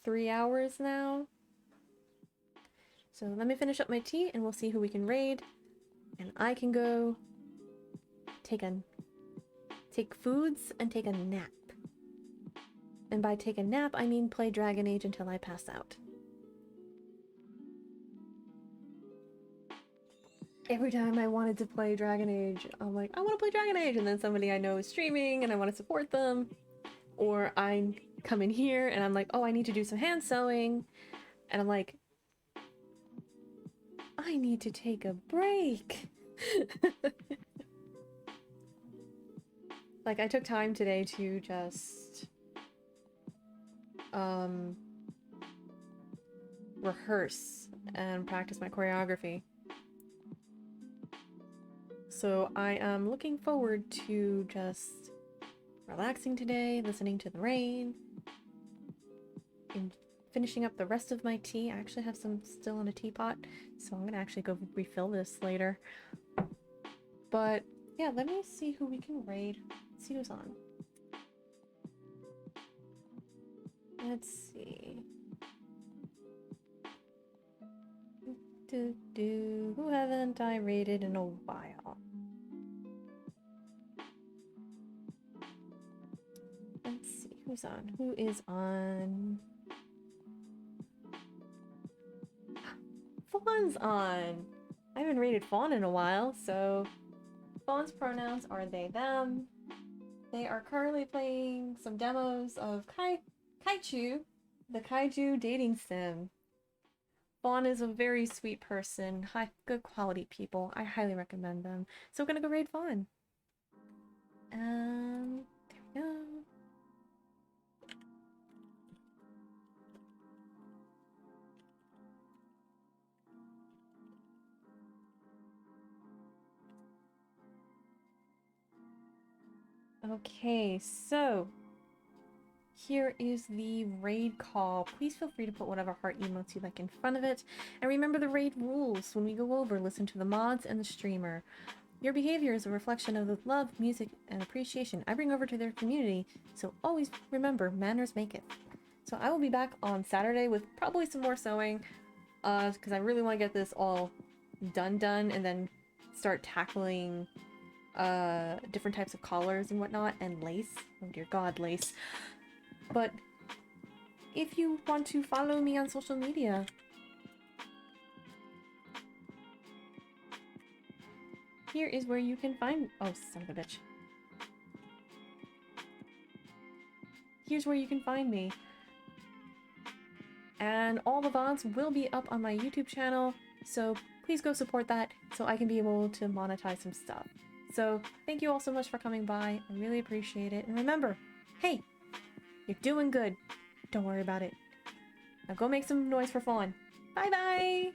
3 hours now. So let me finish up my tea and we'll see who we can raid. And I can go take foods and take a nap. And by take a nap, I mean play Dragon Age until I pass out. Every time I wanted to play Dragon Age, I'm like, I want to play Dragon Age, and then somebody I know is streaming and I want to support them. Or I come in here and I'm like, oh, I need to do some hand sewing. And I'm like, I need to take a break. Like, I took time today to just rehearse and practice my choreography. So I am looking forward to just relaxing today, listening to the rain, and finishing up the rest of my tea. I actually have some still in a teapot, so I'm gonna actually go refill this later. But yeah, let me see who we can raid. Let's see who's on. Let's see. Who haven't I raided in a while? Let's see who's on. Who is on? Fawn's on. I haven't raided Fawn in a while, so Fawn's pronouns are they, them. They are currently playing some demos of Kaiju, the Kaiju dating sim. Fawn is a very sweet person, good quality people. I highly recommend them. So we're gonna go raid Fawn. There we go. Okay, so here is the raid call. Please feel free to put whatever heart emotes you like in front of it. And remember the raid rules. When we go over, listen to the mods and the streamer. Your behavior is a reflection of the love, music, and appreciation I bring over to their community. So always remember, manners make it. So I will be back on Saturday with probably some more sewing. Because I really want to get this all done and then start tackling different types of collars and whatnot, and lace. Oh dear god, lace. But if you want to follow me on social media, here is where you can find— oh, son of a bitch. Here's where you can find me. And all the VODs will be up on my YouTube channel, so please go support that so I can be able to monetize some stuff. So thank you all so much for coming by. I really appreciate it. And remember, hey, you're doing good. Don't worry about it. Now go make some noise for Fawn. Bye bye!